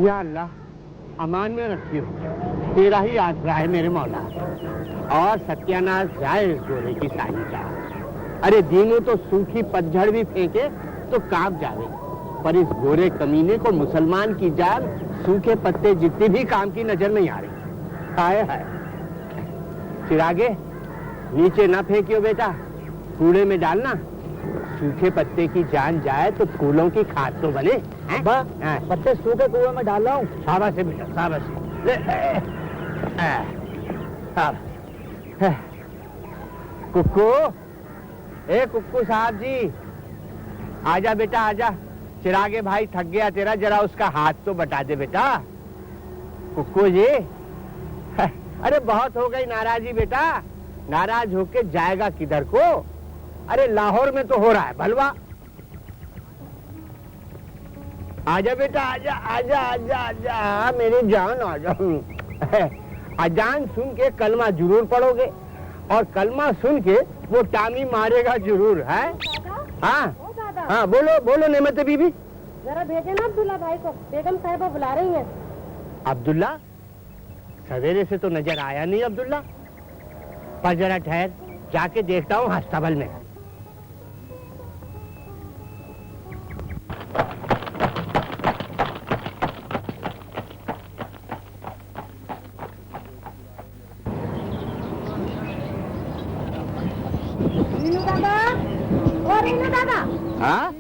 یا اللہ امان میں رکھیو، تیرا ہی آسرا ہے میرے مولا، اور ستیاناش جائے اس گورے کی سائی کا۔ ارے دینوں تو سوکھی پتجھڑ بھی پھینکے تو کانپ جاوے، پر اس گورے کمینے کو مسلمان کی جان سوکھے پتے جتنی بھی کام کی نظر نہیں آ رہی۔ ہائے ہائے، چراغے نیچے نہ پھینکیو بیٹا، کوڑے میں ڈالنا، سوکھے پتے کی جان جائے تو پھولوں کی کھاد تو بنے۔ پتے سوکھے کنویں میں ڈال رہا ہوں۔ شاباش ہے بیٹا، شاباش ہے۔ ککو، اے ککو صاحب جی، آجا بیٹا آجا، چراغے بھائی تھک گیا تیرا، ذرا اس کا ہاتھ تو بٹا دے بیٹا۔ ککو جی، ارے بہت ہو گئی ناراضی بیٹا، ناراض ہو کے جائے گا کدھر کو؟ ارے لاہور میں تو ہو رہا ہے بھلوا۔ آجا بیٹا آجا آجا آجا آجا میری جان آجا۔ اذان سن کے کلمہ ضرور پڑھو گے، اور کلمہ سن کے وہ ٹامی مارے گا ضرور ہے۔ ہاں ہاں بولو بولو نعمت بی بی۔ ذرا بھیجے نا عبداللہ بھائی کو، بیگم صاحبہ بلا رہی ہیں۔ عبداللہ سویرے سے تو نظر آیا نہیں عبداللہ، پر ذرا ٹھہر، جا کے دیکھتا ہوں ہسپتال میں۔ ہاں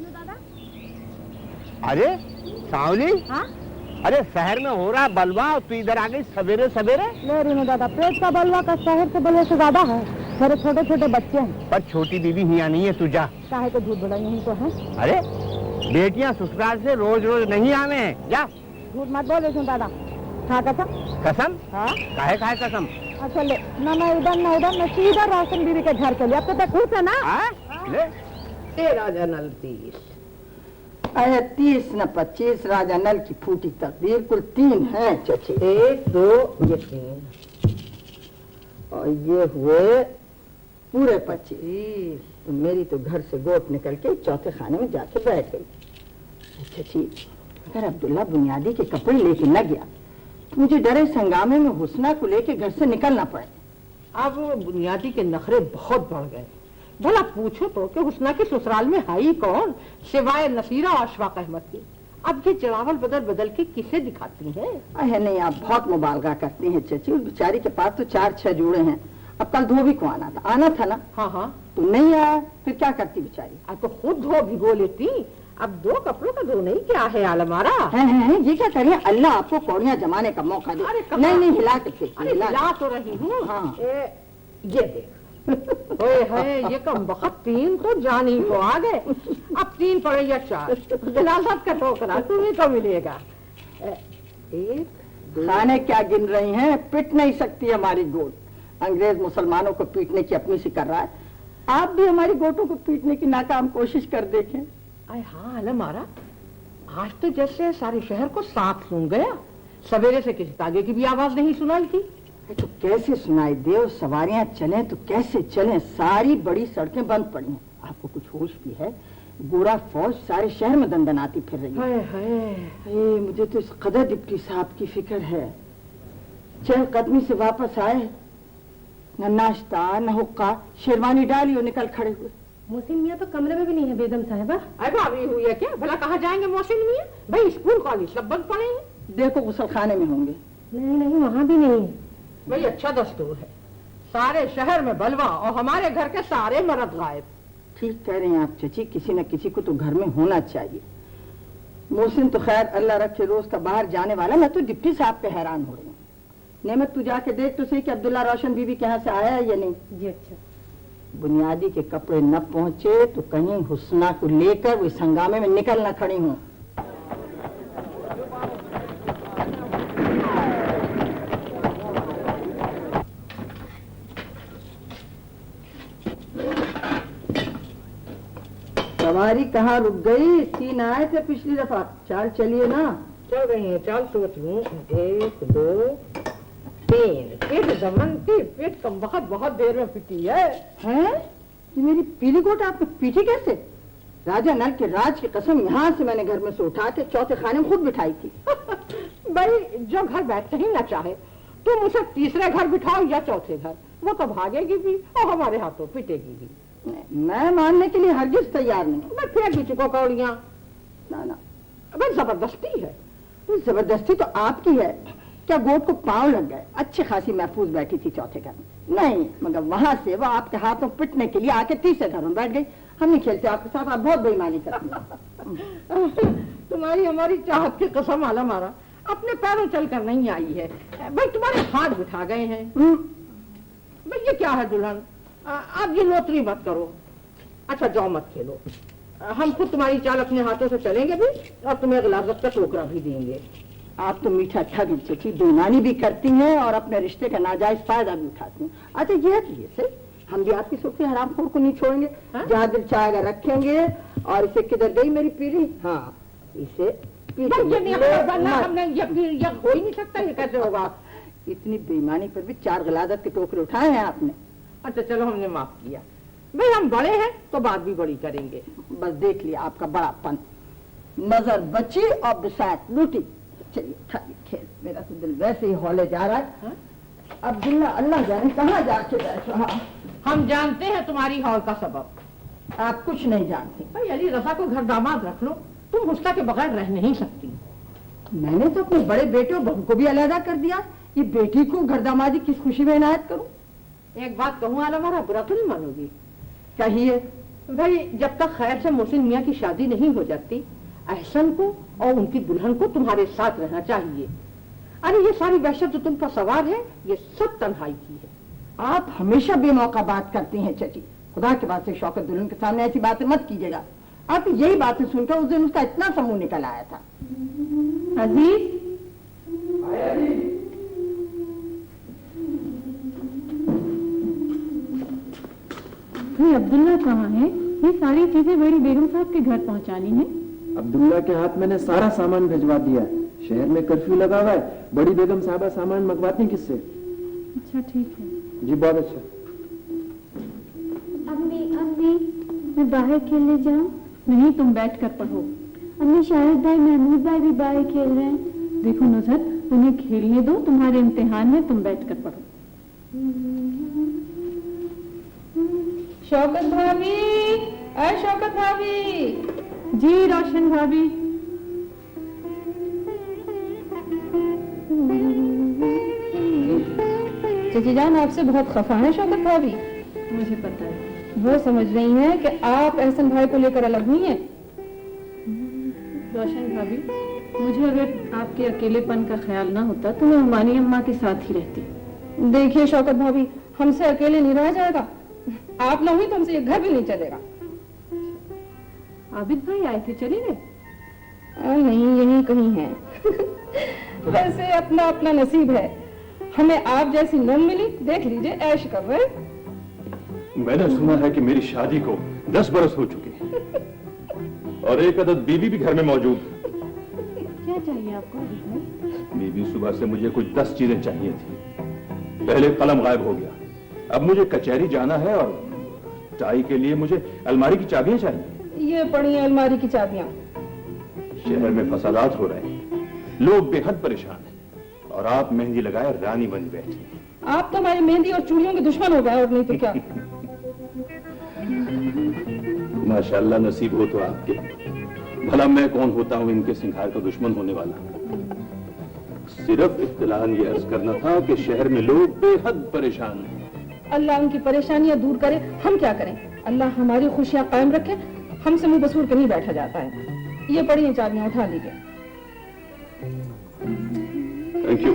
ارے ساولی، ارے شہر میں ہو رہا بلوا، تو ادھر آ گئی سویرے سویرے؟ نہیں رینو دادا، پیٹ کا بلوا کا شہر سے بلوے سے زیادہ ہے، میرے چھوٹے چھوٹے بچے ہیں۔ پر چھوٹی بیوی ہی نہیں ہے، تو جا۔ کاہے کو جھوٹ بولا، یہیں تو ہے۔ ارے بیٹیاں سسرال سے روز روز نہیں آوے ہیں، جا۔ جھوٹ مت بول رینو دادا، کھا قسم۔ قسم؟ ہاں کاہے کھائے قسم؟ اچھا لے، نہ ادھر نہ ادھر، میں سیدھا روشن بیوی کے گھر چلی، اب تو خوش ہے نا؟ لے راجا نل 30 اے 30 نہ 25، راجا نل کی پھوٹی تقدیر، کل 3 ہیں چچی، 1 2 یہ 3 اور یہ ہوئے پورے 25۔ تو میری تو گھر سے گوٹ نکل کے چوتھے خانے میں جا کے بیٹھ گئی۔ چچی اگر عبداللہ بنیادی کے کپڑے لے کے نہ گیا تو مجھے ڈرے سنگامے میں حسنہ کو لے کے گھر سے نکلنا پڑے۔ اب بنیادی کے نخرے بہت بڑھ گئے، بھلا پوچھو تو کہ حسنہ کے سسرال میں آئی کون سوائے نصیرہ اور اشفاق احمد کی؟ اب یہ چراول بدل بدل کے کسے دکھاتی ہیں؟ ہے نہیں، آپ بہت مبالغہ کرتی ہیں چچی، اس بیچاری کے پاس تو 4-6 جوڑے ہیں، اب کل دھوبی کو آنا تھا نا۔ ہاں ہاں، تو نہیں آیا پھر کیا کرتی بیچاری؟ اب تو خود دھو بھگو لیتی، اب 2 کپڑوں کا دھو نہیں کیا ہے عالم ہمارا۔ یہ کیا کریے، اللہ آپ کو کوڑیاں جمانے کا موقع دے۔ نہیں ہلا کے پھر ہلا تو رہی ہوں۔ ہاں یہ دیکھ یہ کم وقت 3 تو جانی کو آ گئے، اب 3 پڑے یا 4، جلالت کا ٹوکرا تمہیں کو ملے گا۔ 1 2 کھانے کیا گن رہی ہیں، پٹ نہیں سکتی ہماری گوٹ، انگریز مسلمانوں کو پیٹنے کی اپنی سی کر رہا ہے، آپ بھی ہماری گوٹوں کو پیٹنے کی ناکام کوشش کر دیکھیں۔ ہاں عالم ہمارا، آج تو جیسے سارے شہر کو ساتھ سن گیا، سویرے سے کسی تاگے کی بھی آواز نہیں سنائی تھی۔ تو کیسے سنائی دے، اور سواریاں چلیں تو کیسے چلیں، ساری بڑی سڑکیں بند پڑی ہیں۔ آپ کو کچھ ہوش بھی ہے؟ گورا فوج سارے شہر میں دندناتی پھر رہی ہے۔ مجھے تو اس قدر ڈپٹی صاحب کی فکر ہے، چہل قدمی سے واپس آئے، نہ ناشتہ نہ حقہ، شیروانی ڈالی اور نکل کھڑے ہوئے۔ محسن میاں تو کمرے میں بھی نہیں ہے بیگم صاحبہ۔ ابھی ہوئی ہے کیا؟ بھلا کہاں جائیں گے محسن میاں؟ بھائی اسکول کالج سب بند پڑے ہیں۔ دیکھو غسل خانے میں ہوں گے۔ نہیں وہاں بھی نہیں ہے۔ بھائی اچھا دستور ہے، سارے شہر میں بلوا اور ہمارے گھر کے سارے مرد غائب۔ ٹھیک کہہ رہے ہیں آپ چچی، کسی نہ کسی کو تو گھر میں ہونا چاہیے۔ محسن تو خیر اللہ رکھے روز کا باہر جانے والا، میں تو ڈپٹی صاحب پہ حیران ہو رہی ہوں۔ نعمت تو جا کے دیکھ تو صحیح کہ عبداللہ روشن بیوی کے یہاں سے آیا ہے یا نہیں۔ جی اچھا۔ بنیادی کے کپڑے نہ پہنچے تو کہیں حسنہ کو لے کر وہ سنگامے میں نکل نہ کھڑی ہوں۔ سواری کہاں رک گئی؟ 3 آئے تھے پچھلی دفعہ، چال چلیے نا۔ چل رہی ہیں، چال سوچ لوں، 1 2 3۔ پیٹ زمن کی پیٹ کم وقت بہت دیر میں پٹی ہے۔ یہ میری پیلی کوٹ آپ نے پیٹی کیسے؟ راجا نل کے راج کی قسم، یہاں سے میں نے گھر میں سے اٹھا کے چوتھے خانے میں خود بٹھائی تھی۔ भाई जो घर बैठते ही ना चाहे, तुम उसे तीसरे घर बिठाओ या चौथे घर, वो तो भागेगी भी और हमारे हाथों पिटेगी भी। मैं मानने के लिए हरगिज तैयार नहीं। मैं फेंक भी चुको कौड़ियाँ। ना ना, भाई जबरदस्ती है। तो जबरदस्ती तो आपकी है। क्या गोद को पांव लग गए? अच्छी खासी महफूज बैठी थी चौथे घर में। नहीं, मगर वहां से वो आपके हाथों पिटने के लिए आके तीसरे घर में बैठ गई। हम नहीं खेलते आपके साथ, आप बहुत बेईमानी करती हैं। तुम्हारी हमारी चाहत की कसम आला मारा, अपने पैरों चलकर नहीं आई है। भाई तुम्हारे हाथ बिठा गए हैं। भाई ये क्या है दुल्हन, आप ये लोतरी मत करो। अच्छा जाओ मत खेलो, हम खुद तुम्हारी चाल अपने हाथों से चलेंगे भी और तुम्हें गिलास का टोकरा भी देंगे। आप तो मीठा ठग चची, बेईमानी भी करती हैं और अपने रिश्ते का नाजायज फायदा भी उठाती हैं। अच्छा ये से हम भी आपकी सुखी हरामखोर को नहीं छोड़ेंगे। जहाँ दिल चाहेगा रखेंगे। और इसे किधर गई मेरी पीढ़ी? हाँ, इसे हमने ये हो ही नहीं सकता, ये कैसे होगा? इतनी बेईमानी पर भी 4 गलादत के टोकरे उठाए हैं आपने। अच्छा चलो, हमने माफ किया। भाई हम बड़े हैं तो बात भी बड़ी करेंगे। बस देख लिया आपका बड़ापन, नजर बची और बिसात लूटी। चलिए खाली खेल, मेरा तो दिल वैसे ही हौले जा रहा है। अब्दुल्ला अल्लाह जाने कहाँ जाके बैठा। हम जानते हैं तुम्हारी हौल का सबब। आप कुछ नहीं जानती। भाई अली रजा को घर दामाद रख लो, तुम हुस्ना के बगैर रह नहीं सकती। मैंने तो अपने बड़े बेटे और बहू को भी अलहदा कर दिया। ये बेटी को घर दामादी किस खुशी में इनायत करूं? एक बात कहूँ आला मारा, बुरा तो नहीं मानोगी? कहिए। भाई जब तक खैर से मोहसिन मियाँ की शादी नहीं हो जाती, अहसन को और उनकी दुल्हन को तुम्हारे साथ रहना चाहिए। अरे ये सारी वहशत जो तुम पर सवार है, ये सब तन्हाई की है। आप हमेशा बेमौका बात करती हैं चची। खुदा के बाद से शौकत दुल्हन के सामने ऐसी बातें मत कीजिएगा। आप यही बातें सुनकर उस दिन उसका इतना समूह निकल आया था। अजीज, अब्दुल्ला कहाँ है? ये सारी चीजें बड़ी बेगम साहब के घर पहुँचानी है। अब्दुल्ला के हाथ मैंने सारा सामान भिजवा दिया। शहर में कर्फ्यू लगा हुआ है, बड़ी बेगम साहबा सामान मंगवाती किससे? अच्छा ठीक है जी बहुत अच्छा। अम्मी अम्मी, मैं बाहर खेलने जाऊं? नहीं, तुम बैठ कर पढ़ो। अम्मी शाहिद भाई महमूद भाई भी बाहर खेल रहे हैं। देखो नुज़हत, उन्हें खेलने दो, तुम्हारे इम्तिहान है, तुम बैठ कर पढ़ो। शौकत भाभी, अरे शौकत भाभी। जी रोशन भाभी। चची जान आपसे बहुत खफा है शौकत भाभी। मुझे पता है। वो समझ रही हैं कि आप एहसन भाई को लेकर अलग हुई हैं। रोशन भाभी, मुझे अगर आपके अकेलेपन का ख्याल ना होता तो मैं उमानी अम्मा के साथ ही रहती। देखिए शौकत भाभी, हमसे अकेले नहीं रहा जाएगा। आप ना हुई तो हमसे ये घर भी नहीं चलेगा। आबिद भाई आए थे, चले गए? नहीं, यही कहीं है। वैसे अपना अपना नसीब है। हमें आप जैसी नम मिली, देख लीजिए ऐश कर रहे। मैंने सुना है कि मेरी शादी को 10 बरस हो चुके हैं और एक अदद बीवी भी घर में मौजूद। क्या चाहिए आपको आबिद भाई? बीवी सुबह से मुझे कुछ 10 चीजें चाहिए थी। पहले कलम गायब हो गया, अब मुझे कचहरी जाना है और टाई के लिए मुझे अलमारी की चाबियां चाहिए। ये पड़ी हैं अलमारी की चाबियां। शहर में फसादात हो रहे हैं, लोग बेहद परेशान हैं और आप मेहंदी लगाए रानी बन बैठी। आप तो हमारी मेहंदी और चूड़ियों के दुश्मन हो गए, और नहीं तो क्या। माशाल्लाह, नसीब हो तो आपके। भला मैं कौन होता हूँ इनके सिंगार का दुश्मन होने वाला। सिर्फ इत्तलान ये अर्ज करना था कि शहर में लोग बेहद परेशान हैं। अल्लाह उनकी परेशानियां दूर करे, हम क्या करें। अल्लाह हमारी खुशियां कायम रखे, हमसे मुंह बसूर के नहीं बैठा जाता है। ये पड़ी हैं चाबियां, उठा लीजिए। Thank you.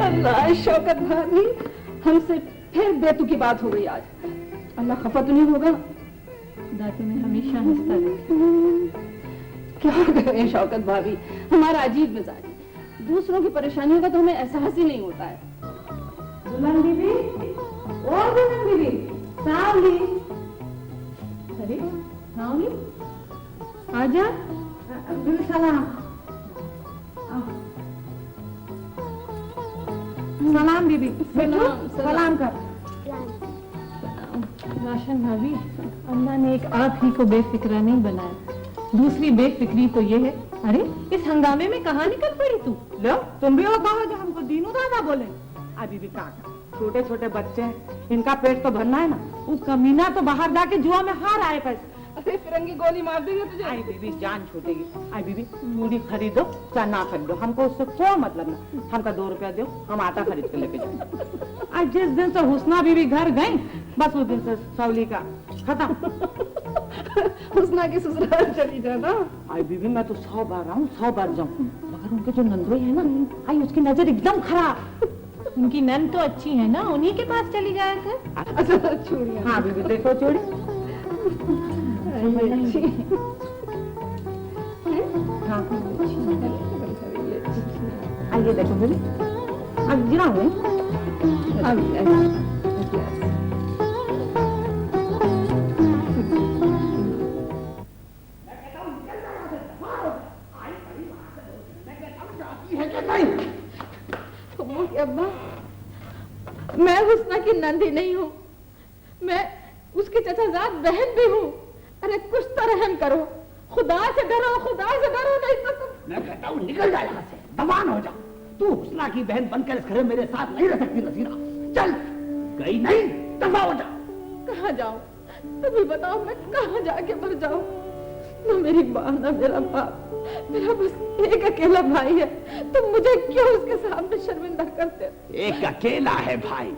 अल्लाह, शौकत भाभी, हमसे फिर बेतुकी बात हो गई आज। अल्लाह खफा तो नहीं होगा? खुदा तुम्हें हमेशा हंसता रखे। क्या करें शौकत भाभी, हमारा अजीब मिजाज है। दूसरों की परेशानियों का तो हमें एहसास ही नहीं होता है। दुल्हन बीबी, ओ दुल्हन बीबी, सावली। अरे सावली, आजा। सलाम। सलाम बीबी, सलाम कर। रोशन भाभी, अल्लाह ने एक आप ही को बेफिक्रा नहीं बनाया। दूसरी बेफिक्री तो ये है, अरे इस हंगामे में कहाँ निकल पड़ी तू? लो तुम भी वो कहो जो हमको दीनू दादा बोले। अभी भी काका छोटे छोटे बच्चे हैं, इनका पेट तो भरना है ना। वो कमीना तो बाहर जाके जुआ में हार आए पैसे। अरे फिरंगी गोली मार देंगे तुझे। आई बीबी जान छूटेगी। आई बीबी मूढ़ी खरीदो चाहे ना खरीदो, हमको उससे कोई मतलब नहीं। हमका 2 रुपया दो, हम आटा खरीद के लेके जाओ। आज जिस दिन से हुस्ना बीबी घर गई, बस उस दिन से सवली का खत्म। हुस्ना की ससुराल चली जाना। आई बीबी मैं तो 100 बार आऊँ 100 बार जाऊँ, मगर उनके जो नंदोई है ना, आई उसकी नजर एकदम खराब। उनकी नन तो अच्छी है ना, उन्हीं के पास चली जाया कर। अच्छा चूड़ियाँ। हाँ बीबी देखो चूड़ी। आइए देखो बीबी, अब गिराऊंगी। अब्बा मैं हुस्ना की नंदी नहीं हूँ, मैं उसकी चचाजाद बहन भी हूँ। अरे कुछ तो रहम करो, खुदा से डरो, खुदा से डरो, नहीं तो तुम। मैं कहता हूँ निकल जा यहाँ से, दबान हो जा। तू हुस्ना की बहन बनकर इस घर में मेरे साथ नहीं रह सकती नसीरा। चल, गई नहीं, दफा हो जा। कहाँ जाऊँ तुम ही बताओ, मैं कहाँ जाके मर जाऊँ? न मेरी माँ न मेरा बाप, मेरा बस एक अकेला भाई है। तुम मुझे क्यों उसके सामने शर्मिंदा करते? एक अकेला है भाई,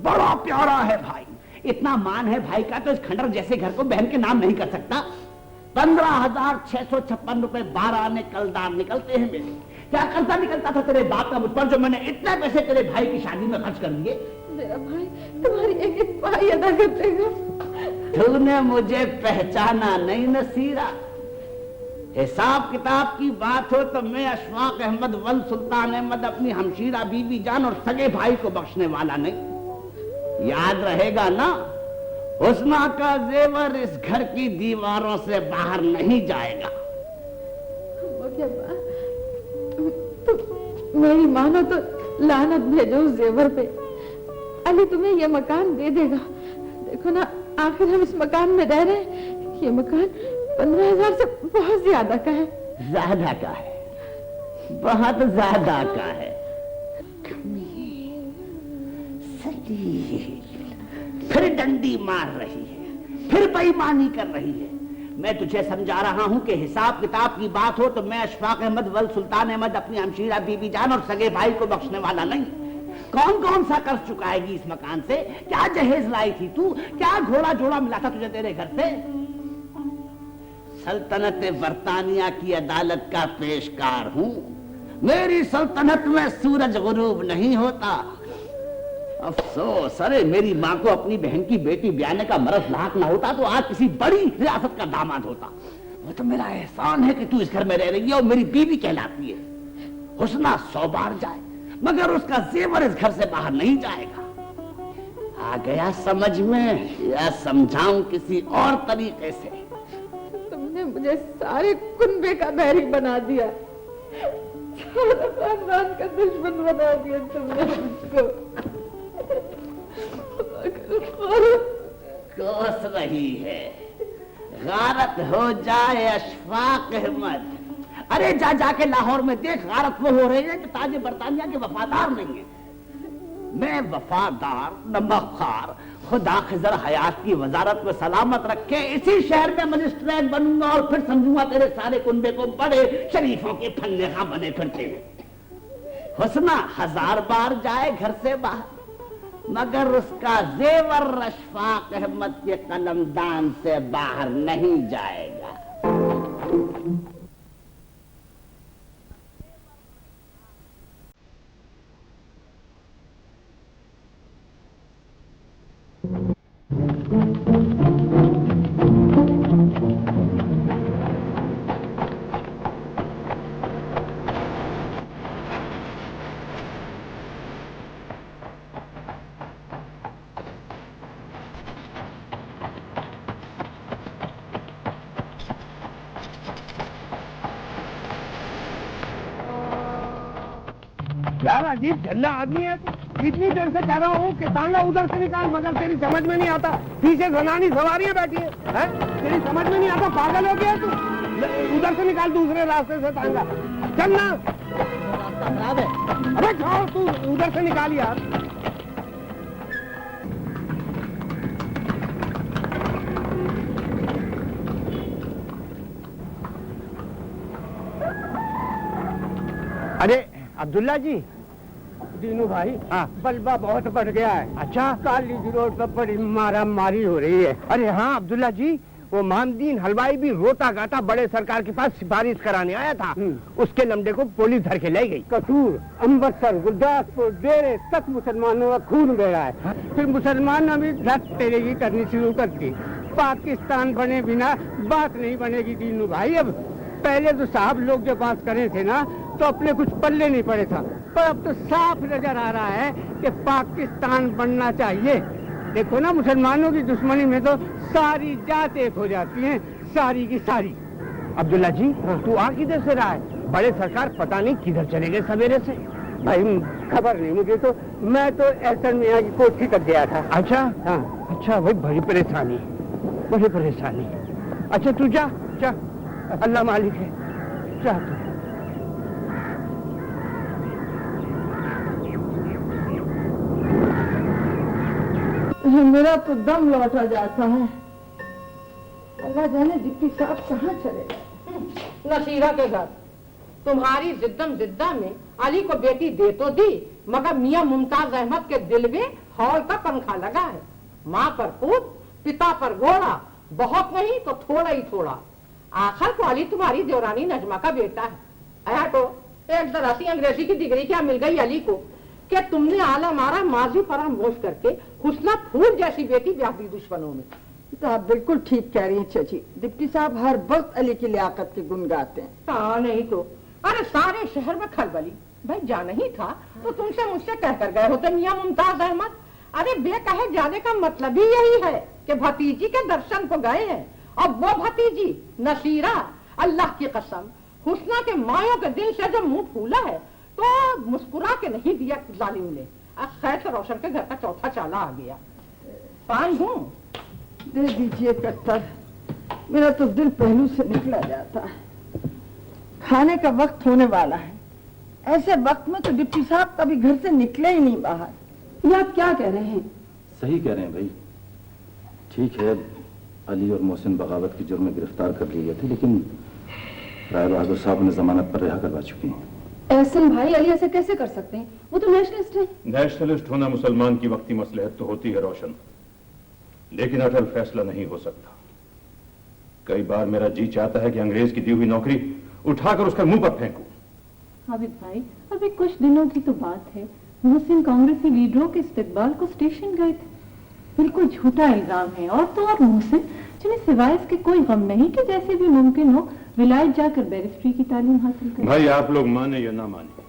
बड़ा प्यारा है भाई, इतना मान है भाई का तो इस खंडर जैसे घर को बहन के नाम नहीं कर सकता। 15,656 रुपए 12 आने कलदार निकलते हैं मेरे। क्या कर्जा निकलता था तेरे बाप का मुझ पर, जो मैंने इतने पैसे तेरे भाई की शादी में खर्च कर दिए? मेरा भाई तुम्हारी एक एक पाई अदा कर देगा। तूने मुझे पहचाना नहीं नसीरा। हिसाब किताब की बात हो तो मैं अशफाक अहमद वल सुल्तान अहमद अपनी हमशीरा बीबी जान और सगे भाई को बख्शने वाला नहीं। याद रहेगा ना, हुस्ना का जेवर इस घर की दीवारों से बाहर नहीं जाएगा। तो मेरी मानो तो लानत भेजो उस जेवर पे। अली तुम्हें ये मकान दे देगा। देखो ना, आखिर हम इस मकान में रह रहे हैं। ये मकान 15,000 से बहुत ज्यादा का है। ज्यादा का है, बहुत ज्यादा का है। फिर डंडी मार रही है, फिर बेईमानी कर रही है। मैं तुझे समझा रहा हूं कि हिसाब किताब की बात हो तो मैं अशफाक अहमद वल सुल्तान अहमद अपनी हमशीरा बीबी जान और सगे भाई को बख्शने वाला नहीं। कौन कौन सा कर्ज चुकाएगी इस मकान से? क्या जहेज लाई थी तू? क्या घोड़ा जोड़ा मिला था तुझे तेरे घर से? सल्तनत बरतानिया की अदालत का पेशकार हूं। मेरी सल्तनत में सूरज गुरूब नहीं होता। अफसोस, अरे मेरी माँ को अपनी बहन की बेटी ब्याने का मरज लाक ना होता तो आज किसी बड़ी रियासत का दामाद होता। वो तो मेरा एहसान है कि तू इस घर में रह रही है और मेरी बीवी कहलाती है। हुस्ना 100 बार जाए मगर उसका जेवर इस घर से बाहर नहीं जाएगा। आ गया समझ में, या समझाऊं किसी और तरीके से? तुमने मुझे सारे कुनबे का बैरी बना दिया, सारा खानदान का दुश्मन बना दिया तुमने मुझको। कोस रही है, गारत हो जाए अशफाक अहमद। अरे जा जाके लाहौर में देख, गारत वो हो रही है कि ताजे बरतानिया के वफादार नहीं है। मैं वफादार नमकखार, खुदा खिजर हयात की वजारत में सलामत रखे इसी शहर में मजिस्ट्रेट बनूंगा और फिर समझूंगा तेरे सारे कुनबे को बड़े शरीफों के फन्नेखा बने फिरते हैं। हुस्ना 1000 बार जाए घर से बाहर मगर उसका जेवर अशफाक अहमद के कलमदान से बाहर नहीं जाएगा। यार अजीब झल्ला आदमी है। इतनी देर से कह रहा हूँ कि तांगा उधर से निकाल मगर तेरी समझ में नहीं आता। पीछे जनानी सवारियां बैठी है, तेरी समझ में नहीं आता। पागल हो गया तू? उधर से निकाल, दूसरे रास्ते से तांगा। चल ना, रास्ता खराब है। अबे छोड़, तू उधर से निकाल यार। अरे अब्दुल्ला जी, दीनू भाई, हाँ, बलबा बहुत बढ़ गया है। अच्छा, काली रोड पर बड़ी मारा मारी हो रही है। अरे हाँ अब्दुल्ला जी, वो मामदीन हलवाई भी रोता गाता बड़े सरकार के पास सिफारिश कराने आया था। उसके लमडे को पुलिस धर के ले गई। कसूर, अमृतसर, गुरदासपुर, डेरे तक मुसलमानों का खून बह रहा है। फिर मुसलमानों ने धत तेरेगी करनी शुरू कर दी। पाकिस्तान बने बिना बात नहीं बनेगी दीनू भाई। अब पहले तो साहब लोग जो बात करे थे ना, तो अपने कुछ पल्ले नहीं पड़े था, पर अब तो साफ नजर आ रहा है कि पाकिस्तान बनना चाहिए। देखो ना, मुसलमानों की दुश्मनी में तो सारी जात एक हो जाती हैं, सारी की सारी। अब्दुल्ला जी, तू आ किधर से रहा है? बड़े सरकार पता नहीं किधर चले गए सवेरे से। भाई खबर नहीं मुझे तो, मैं तो एहसन मियां की कोठी कर गया था। अच्छा हाँ, अच्छा भाई, बड़ी परेशानी, बड़ी परेशानी। अच्छा तू जा जा, अल्लाह मालिक है, जा तू। मेरा तो दम लौटा जाता है। अल्लाह जाने डिप्टी साहब कहाँ चले गए। नसीरा के घर। तुम्हारी जिद्दम जिद्दा में अली को बेटी दे तो दी, मगर मियां मुमताज अहमद के दिल में हौल का पंखा लगा है। माँ पर पूत, पिता पर घोड़ा, बहुत नहीं तो थोड़ा ही थोड़ा। आखिर को अली तुम्हारी देवरानी नजमा का बेटा है। आया तो एक जरा सी अंग्रेजी की डिग्री क्या मिल गई अली को कि तुमने आला मारा माजी फरामोश करके हुस्ना फूल जैसी बेटी ब्याह दी दुश्मनों में। तो आप बिल्कुल ठीक कह रही हैं चाची। डिप्टी साहब हर वक्त अली की लियाकत के गुण गाते हैं। हाँ नहीं तो, अरे सारे शहर में खलबली। भाई जाना ही था तो तुमसे मुझसे कह कर गए होते मियां मुमताज अहमद। अरे बे कहे जाने का मतलब ही यही है कि भतीजी के दर्शन को गए हैं, और वो भतीजी नसीरा, अल्लाह की कसम, हुस्ना के मायों के दिल से जब मुंह फूला है तो मुस्कुरा के नहीं दिया जालिम ने। खैर रोशन के घर का चौथा चाला आ गया। पान दूं? दे दीजिए कट्टर, मेरा तो दिल पहलू से निकला जाता है। खाने का वक्त होने वाला है। ऐसे वक्त में तो डिप्टी साहब कभी घर से निकले ही नहीं बाहर। ये आप क्या कह रहे हैं? सही कह रहे हैं भाई। ठीक है, अली और मोहसिन बगावत की जुर्म में गिरफ्तार कर लिए गए थे, लेकिन राय बहादुर साहब ने जमानत पर रिहा करवा चुकी हैं। एहसन भाई, अली ऐसे कैसे कर सकते हैं? वो तो नेशनलिस्ट है। नेशनलिस्ट होना मुसलमान की वक्ती मसलहत तो होती है रोशन, लेकिन अटल फैसला नहीं हो सकता। कई बार मेरा जी चाहता है कि अंग्रेज की दी हुई नौकरी उठाकर उसका मुंह पर फेंकूं। हाबिब भाई, अभी कुछ दिनों की तो बात है, मोहसिन कांग्रेसी लीडरों के इस्तकबाल को स्टेशन गए थे। बिल्कुल झूठा इल्जाम है। और तो और मोहसिन, जिन्हें सिवाय इसके कोई गम नहीं कि जैसे भी मुमकिन हो विलायत जाकर बैरिस्ट्री की तालीम हासिल करें। भाई आप लोग माने या ना माने,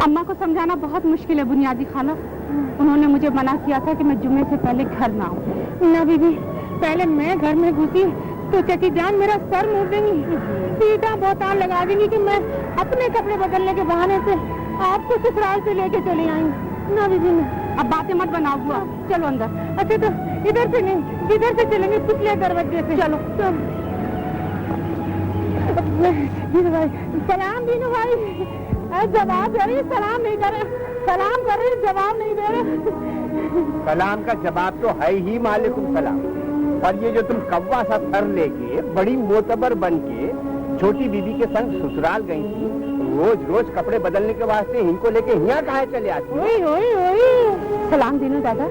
अम्मा को समझाना बहुत मुश्किल है बुनियादी खाना। उन्होंने मुझे मना किया था कि मैं जुम्मे से पहले घर ना आऊं। ना बीबी, पहले मैं घर में घुसी तो चची जान मेरा सर मुड़ देंगी, सीधा बोतान लगा देंगी कि मैं अपने कपड़े बदलने के बहाने से आपको ससुराल से लेके चली आई। ना बीबी, अब बातें मत बनाओ बुआ, चलो अंदर। अच्छा तो इधर से नहीं, इधर से चलेंगे पिछले दरवाजे से। चलो चलो। دینو بھائی سلام، دینو بھائی جواب دے رہی، سلام نہیں کرے، سلام کر رہی جواب نہیں دے رہے۔ سلام کا جواب تو ہے ہی وعلیکم السلام، اور یہ جو تم کوا سا سر لے کے بڑی معتبر بن کے چھوٹی بیوی کے سنگ سسرال گئی تھی، روز روز کپڑے بدلنے کے واسطے ان کو لے کے یہاں کہاں چلے آتی؟ سلام دینو دادا،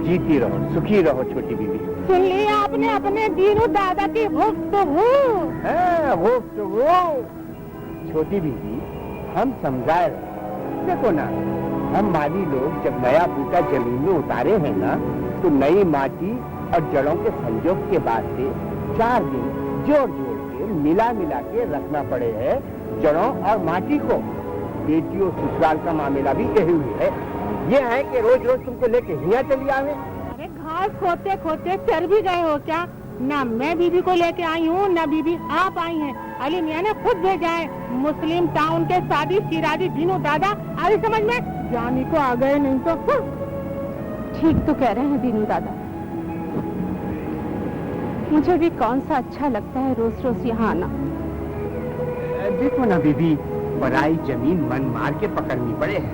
جیتی رہو، سکھی رہو چھوٹی بیوی۔ سن لیا آپ نے اپنے دینو دادا کی گفتگو؟ چھوٹی بیوی ہم سمجھائے رہے، دیکھو نا ہم مالی لوگ جب نیا بوٹا زمین میں اتارے ہیں نا تو نئی ماٹی اور جڑوں کے سنجوگ کے بعد سے 4 دن جوڑ جوڑ کے ملا کے رکھنا پڑے ہے جڑوں اور ماٹی کو۔ بیٹیوں سسرال کا معاملہ بھی یہی ہوئی ہے، یہ ہے کہ روز روز تم کو لے کے یہاں چلی آوے۔ ارے گھاس کھوتے کھوتے چر بھی گئے ہو کیا؟ نہ میں بیوی کو لے کے آئی ہوں، نہ بیوی آپ آئی ہیں، علی میاں نے خود بھیجا ہے۔ مسلم ٹاؤن کے شادی سیرادی دینو دادا آئی سمجھ میں، جانی کو آ گئے نہیں تو۔ ٹھیک تو کہہ رہے ہیں دینو دادا، مجھے بھی کون سا اچھا لگتا ہے روز روز یہاں آنا۔ دیکھو نا بیوی، پرائی زمین من مار کے پکڑنی پڑے ہے۔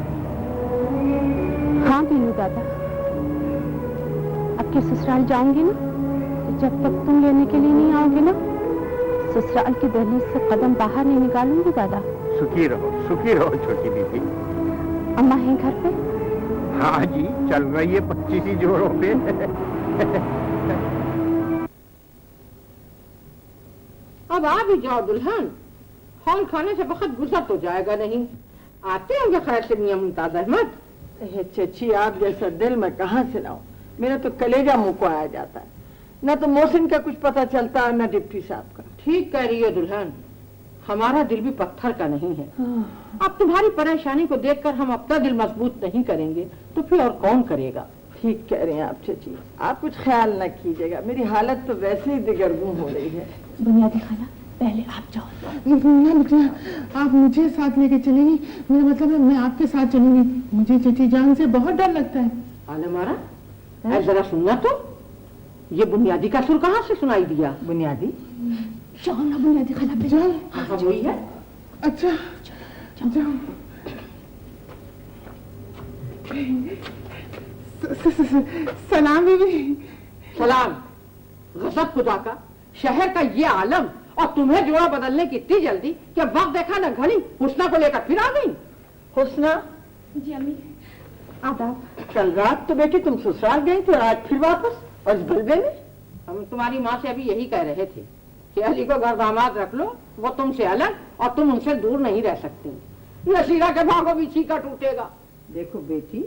ہاں دینو دادا، اب کے سسرال جاؤں گی نا تو جب تک تم لینے کے لیے نہیں آؤ گے نا، سسرال کی دہلیز سے قدم باہر نہیں نکالوں گی دادا۔ سکھی رہو چھوٹی بیوی۔ اماں ہیں گھر پہ؟ ہاں جی، چل رہی ہے 25 جوڑوں پہ۔ اب آ بھی جاؤ دلہن، ہال کھانے سے وقت گزر تو جائے گا نہیں، آتے ہوں گے خیر سے میاں ممتاز احمد۔ چچی آپ جیسا دل میں کہاں سے لاؤں، میرا تو کلیجہ منہ کو آیا جاتا ہے، نہ تو محسن کا کچھ پتہ چلتا ہے نہ ڈپٹی صاحب کا۔ ٹھیک کہہ رہی ہے دلہن، ہمارا دل بھی پتھر کا نہیں ہے، اب تمہاری پریشانی کو دیکھ کر ہم اپنا دل مضبوط نہیں کریں گے تو پھر اور کون کرے گا؟ ٹھیک کہہ رہے ہیں آپ چچی، آپ کچھ خیال نہ کیجیے گا، میری حالت تو ویسے ہی دگرگوں ہو رہی ہے۔ بنیادی خالہ پہلے آپ جاؤ۔ آپ مجھے ساتھ لے کے چلیں گی؟ میرا مطلب ہے میں آپ کے ساتھ چلوں گی، مجھے چچی جان سے بہت ڈر لگتا ہے۔ ہمارا ذرا سننا تو، یہ بنیادی کا سر کہاں سے سنائی دیا؟ بنیادی جاؤ نا بنیادی خالہ پہ جاؤ۔ ہاں وہی ہے۔ اچھا جاؤ۔ سلام بیوی۔ سلام۔ غضب خدا کا، شہر کا یہ عالم، اور تمہیں جوڑا بدلنے کی اتنی جلدی کہ وقت دیکھا نہ گھڑی حسنہ کو لے کر پھر آ گئی۔ حسنہ؟ جی امی آداب۔ کل رات تو بیٹی تم سسرال گئی تھی اور آج پھر واپس، اور اس بلبے میں؟ ہم تمہاری ماں سے ابھی یہی کہہ رہے تھے کہ علی کو گھر داماد رکھ لو، وہ تم سے الگ اور تم ان سے دور نہیں رہ سکتی، نصیرہ کے بھاگوں بھی چھینکا ٹوٹے گا۔ دیکھو بیٹی،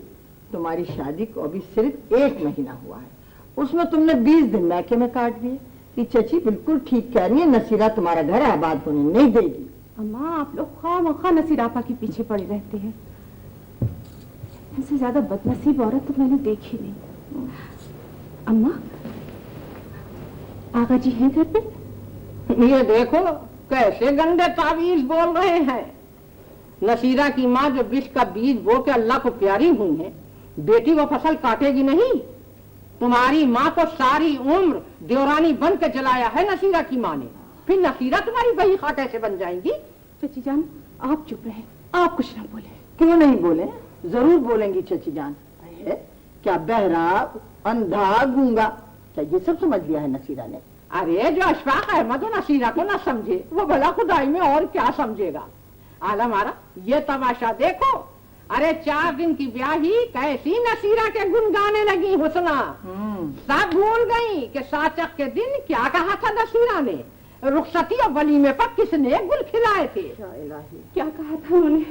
تمہاری شادی کو ابھی صرف 1 مہینہ ہوا ہے، اس میں تم نے 20 دن میکے میں کاٹ دیے۔ کہ چچی بالکل ٹھیک کہہ رہی ہے، نصیرہ تمہارا گھر آباد ہونے نہیں دے گی۔ اماں آپ لوگ خواہ مخواہ نصیر آپا کے پیچھے پڑے رہتے ہیں، ان سے زیادہ بدنصیب عورت تو میں نے دیکھی نہیں۔ اماں آغا جی ہیں گھر پہ؟ یہ دیکھو کیسے گندے تعویذ بول رہے ہیں۔ نصیرہ کی ماں جو بش کا بیج بو کے اللہ کو پیاری ہوئی ہے، بیٹی وہ فصل کاٹے گی نہیں؟ تمہاری ماں کو ساری عمر دیورانی بن کے جلایا ہے نصیرہ کی ماں نے، پھر نصیرہ تمہاری بہی خواہ کیسے بن جائیں گی؟ چچی جان آپ چپ رہے، آپ کچھ نہ بولے۔ کیوں نہیں بولے؟ ضرور بولیں گی چچی جان۔ کیا بہرا، اندھا، گونگا، کیا یہ سب سمجھ لیا ہے نصیرہ نے؟ ارے جو اشفاق احمد نصیرہ کو نہ سمجھے وہ بھلا خدائی میں اور کیا سمجھے گا؟ عالم آرا یہ تماشا دیکھو، ارے 4 دن کی بیاہی کیسی نصیرہ کے گن گانے لگی حسنہ، سب بھول گئی کہ ساچک کے دن کیا کہا تھا نصیرہ نے، رخصتی اور ولیمے پر کس نے گل کھلائے تھے۔ کیا کہا تھا انہوں نے،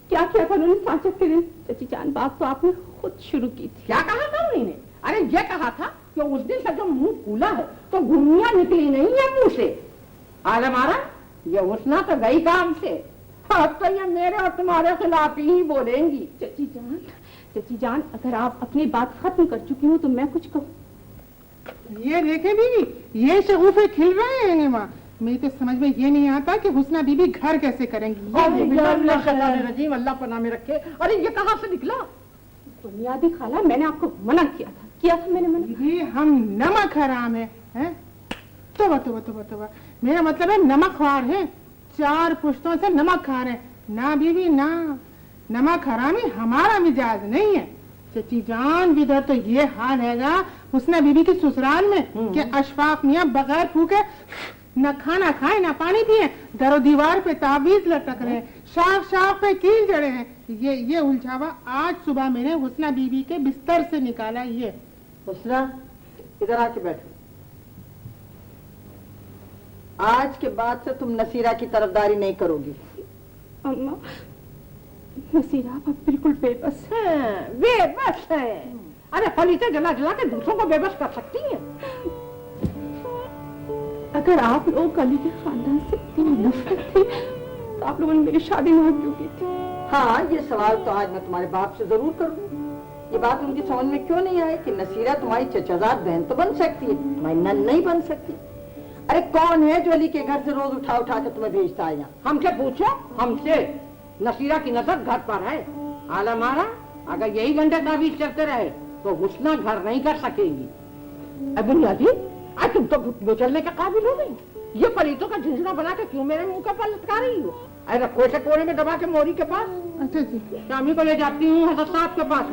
کیا کیا تھا انہوں نے ساچک کے دن؟ چچی جان بات تو آپ نے خود شروع کی تھی۔ کیا کہا تھا انہوں نے؟ ارے یہ کہا تھا کہ اس دن سے جو منہ کھولا ہے تو گھمیاں نکلی نہیں ہے منہ سے۔ عالم آرا یہ حسنہ تو گئی کام سے، اب تو یہ میرے اور تمہارے خلاف ہی بولیں گی۔ چچی جان اگر آپ اپنی بات ختم کر چکی ہوں تو میں کچھ کہوں؟ یہ دیکھیں بیوی، یہ شگوفے کھل رہے ہیں ماں، میری تو سمجھ میں یہ نہیں آتا کہ حسنہ بیوی گھر کیسے کریں گی۔ رجیم اللہ پناہ میں رکھے۔ ارے یہ کہاں سے نکلا؟ بنیادی خالہ میں نے آپ کو منع کیا تھا میں نے منع؟ یہ ہم نمک حرام ہے۔ توبہ توبہ توبہ توبہ، मेरा मतलब है नमकवार है, 4 पुश्तों से नमक खा रहे हैं। ना बीवी ना, नमक हरामी हमारा मिजाज नहीं है। चची जान इधर तो ये हाल हैगा हुस्ना बीबी की ससुराल में कि अशफाक मियाँ बगैर फूके न खाना खाए न पानी पिए, दरो दीवार पे ताबीज लटक रहे हैं, शाख शाख पे कील जड़े हैं। ये उलझावा आज सुबह मैंने हुस्ना बीबी के बिस्तर से निकाला। ये हुस्ना इधर आके बैठो। आज के बाद से तुम नसीरा की तरफदारी नहीं करोगी। अम्मा, नसीरा अब बिल्कुल बेबस है। बेबस है? अरे फलीते जला जला के दूसरों को बेबस कर सकती है। अगर आप लोग अली के खानदान से इतनी नफरत थी तो आप लोगों ने मेरी शादी वहां क्यों की थी? हाँ, ये सवाल तो आज मैं तुम्हारे बाप से जरूर करूंगी। ये बात उनकी समझ में क्यों नहीं आई कि नसीरा तुम्हारी चचाजाद बहन तो बन सकती है, तुम्हारी नन नहीं बन सकती। अरे कौन है जो अली के घर से रोज उठा उठा के तुम्हें भेजता है यहाँ? हमसे पूछो, हमसे। नसीरा की नजर घर पर है। आला मारा, अगर यही गंडे ताबीज चलते रहे तो हुस्ना घर नहीं कर सकेगी। अबू नाजी, आज तुम तो घुटने चलने के काबिल हो गई। ये पलीतों का झुंझुना बना के क्यों मेरे मुंह के पर लटका रही हो? अरे रखो से कोने में दबा के मोरी के पास। अच्छा जी, शामी को ले जाती हूँ हजरत साहब के पास।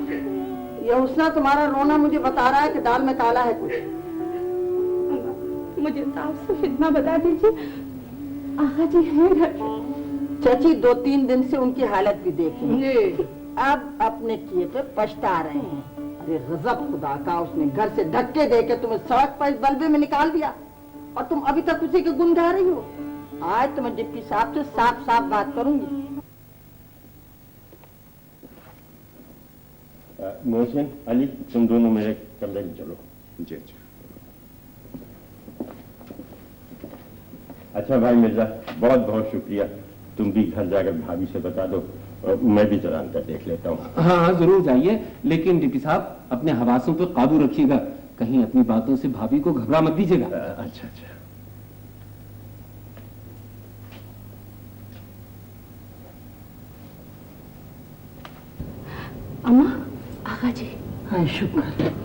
ये हुस्ना तुम्हारा रोना मुझे बता रहा है कि दाल में काला है कुछ। मुझे साफ से फितना बता दीजिए। आगा जी हैं घर पे? चाची 2-3 दिन से उनकी हालत भी देखी, अब अपने किए पे पछता रहे हैं। अरे गजब खुदा का, उसने घर से धक्के देके तुम्हें सड़क पर इस बल्बे में निकाल दिया और तुम अभी तक उसी के गुण गा रही हो। आज तो मैं डिप्टी साहब से साफ साफ बात करूंगी। मोहसिन, अली, तुम दोनों मेरे कमरे में चलो। जी अच्छा। अच्छा भाई मिर्जा, बहुत बहुत शुक्रिया। तुम भी घर जाकर भाभी से बता दो, मैं भी जरा अंदर देख लेता हूँ। हाँ हाँ जरूर जाइए, लेकिन डिप्टी साहब अपने हवासों पर काबू रखिएगा, कहीं अपनी बातों से भाभी को घबरा मत दीजिएगा। अच्छा अच्छा। अम्मा, आगा जी। हाँ शुक्र।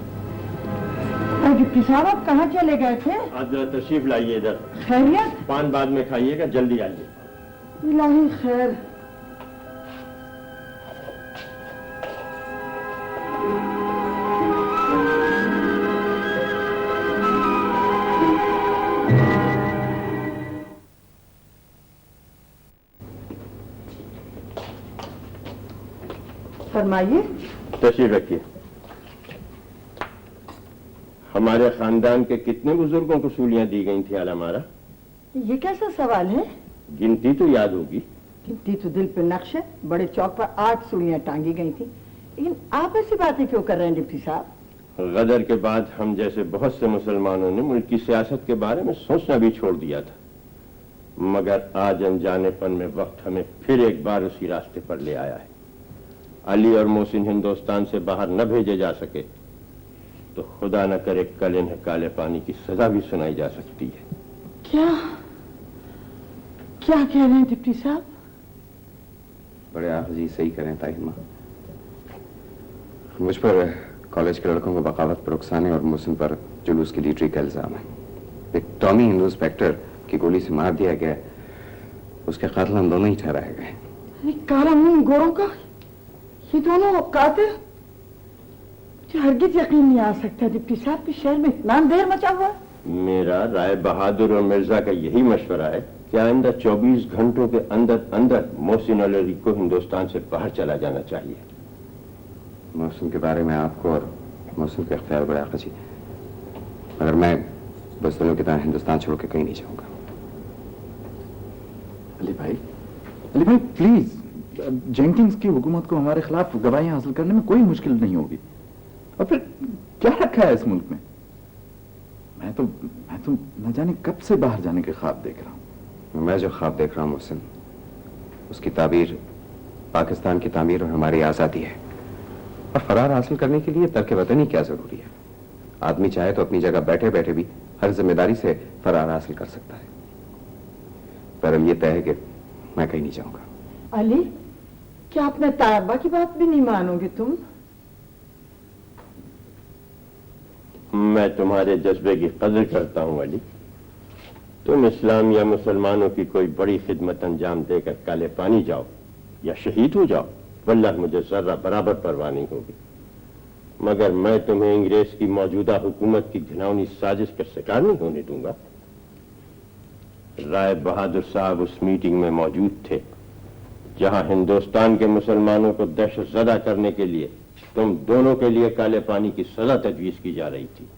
डिप्टी साहब आप कहाँ चले गए थे? आज जरा तशरीफ लाइए इधर। खैरियत? पान बाद में खाइएगा, जल्दी आइए। इलाही खैर। फरमाइए। तशरीफ रखिए। हमारे खानदान के कितने बुजुर्गों को सूलियां दी गई थी आला मारा? ये कैसा सवाल है? गिनती तो याद होगी। गिनती तो दिल पे नक्श है। बड़े चौक पर 8 सूलियां टांगी गई थी। लेकिन आप ऐसी बातें क्यों कर रहे हैं डिप्टी साहब? गदर के बाद हम जैसे बहुत से मुसलमानों ने मुल्क की सियासत के बारे में सोचना भी छोड़ दिया था, मगर आज अनजानेपन में वक्त हमें फिर एक बार उसी रास्ते पर ले आया है। अली और मोहसिन हिंदुस्तान से बाहर न भेजे जा सके तो खुदा न करे कल इन्हें काले पानी की सजा भी सुनाई जा सकती है। क्या क्या कह रहे हैं डिप्टी साहब? बड़े आप जी सही करें ताहिमा। मुझ पर कॉलेज के लड़कों को बगावत पर उकसाने और मोहसिन पर जुलूस की लीडरी का इल्जाम है। एक टॉमी हिंदू इंस्पेक्टर की गोली से मार दिया गया, उसके कातिल हम दोनों ही ठहराए गए। काला मुंह गोरों का ये दोनों कातिल? मुझे हरगिज यकीन नहीं आ सकता डिप्टी साहब कि शहर में इतना देर मचा हुआ। मेरा राय बहादुर और मिर्जा का यही मशवरा है कि आइंदा 24 घंटों के अंदर अंदर मोहसिन और अली को हिंदुस्तान से बाहर चला जाना चाहिए। मोहसिन के बारे में आपको और मोहसिन के ख्याल बड़ा आका जी, मगर मैं बस दोनों की तरह हिंदुस्तान छोड़ के कहीं नहीं जाऊंगा। अली भाई प्लीज, जेंकिंस की हुकूमत को हमारे खिलाफ गवाहियां हासिल करने में कोई मुश्किल नहीं होगी। और फिर क्या रखा है इस मुल्क में? मैं तो न जाने कब से बाहर जाने के ख्वाब देख रहा हूँ। मैं जो ख्वाब देख रहा हूँ मोहसिन, उसकी ताबीर पाकिस्तान की तामीर और हमारी आज़ादी है। और फरार हासिल करने के लिए तर्क वतनी क्या जरूरी है? आदमी चाहे तो अपनी जगह बैठे बैठे भी हर जिम्मेदारी से फरार हासिल कर सकता है। पर अब ये तय है कि मैं कहीं नहीं जाऊंगा। अली, क्या अपने तायबा की बात भी नहीं मानोगे तुम? मैं तुम्हारे जज्बे की कदर करता हूं अली, तुम इस्लाम या मुसलमानों की कोई बड़ी खिदमत अंजाम देकर काले पानी जाओ या शहीद हो जाओ, वल्लाह मुझे जर्रा बराबर परवाह नहीं होगी, मगर मैं तुम्हें अंग्रेज की मौजूदा हुकूमत की घिनौनी साजिश का शिकार नहीं होने दूंगा। राय बहादुर साहब उस मीटिंग में मौजूद थे जहां हिंदुस्तान के मुसलमानों को दहशत ज़दा करने के लिए तुम दोनों के लिए काले पानी की सजा तजवीज की जा रही थी।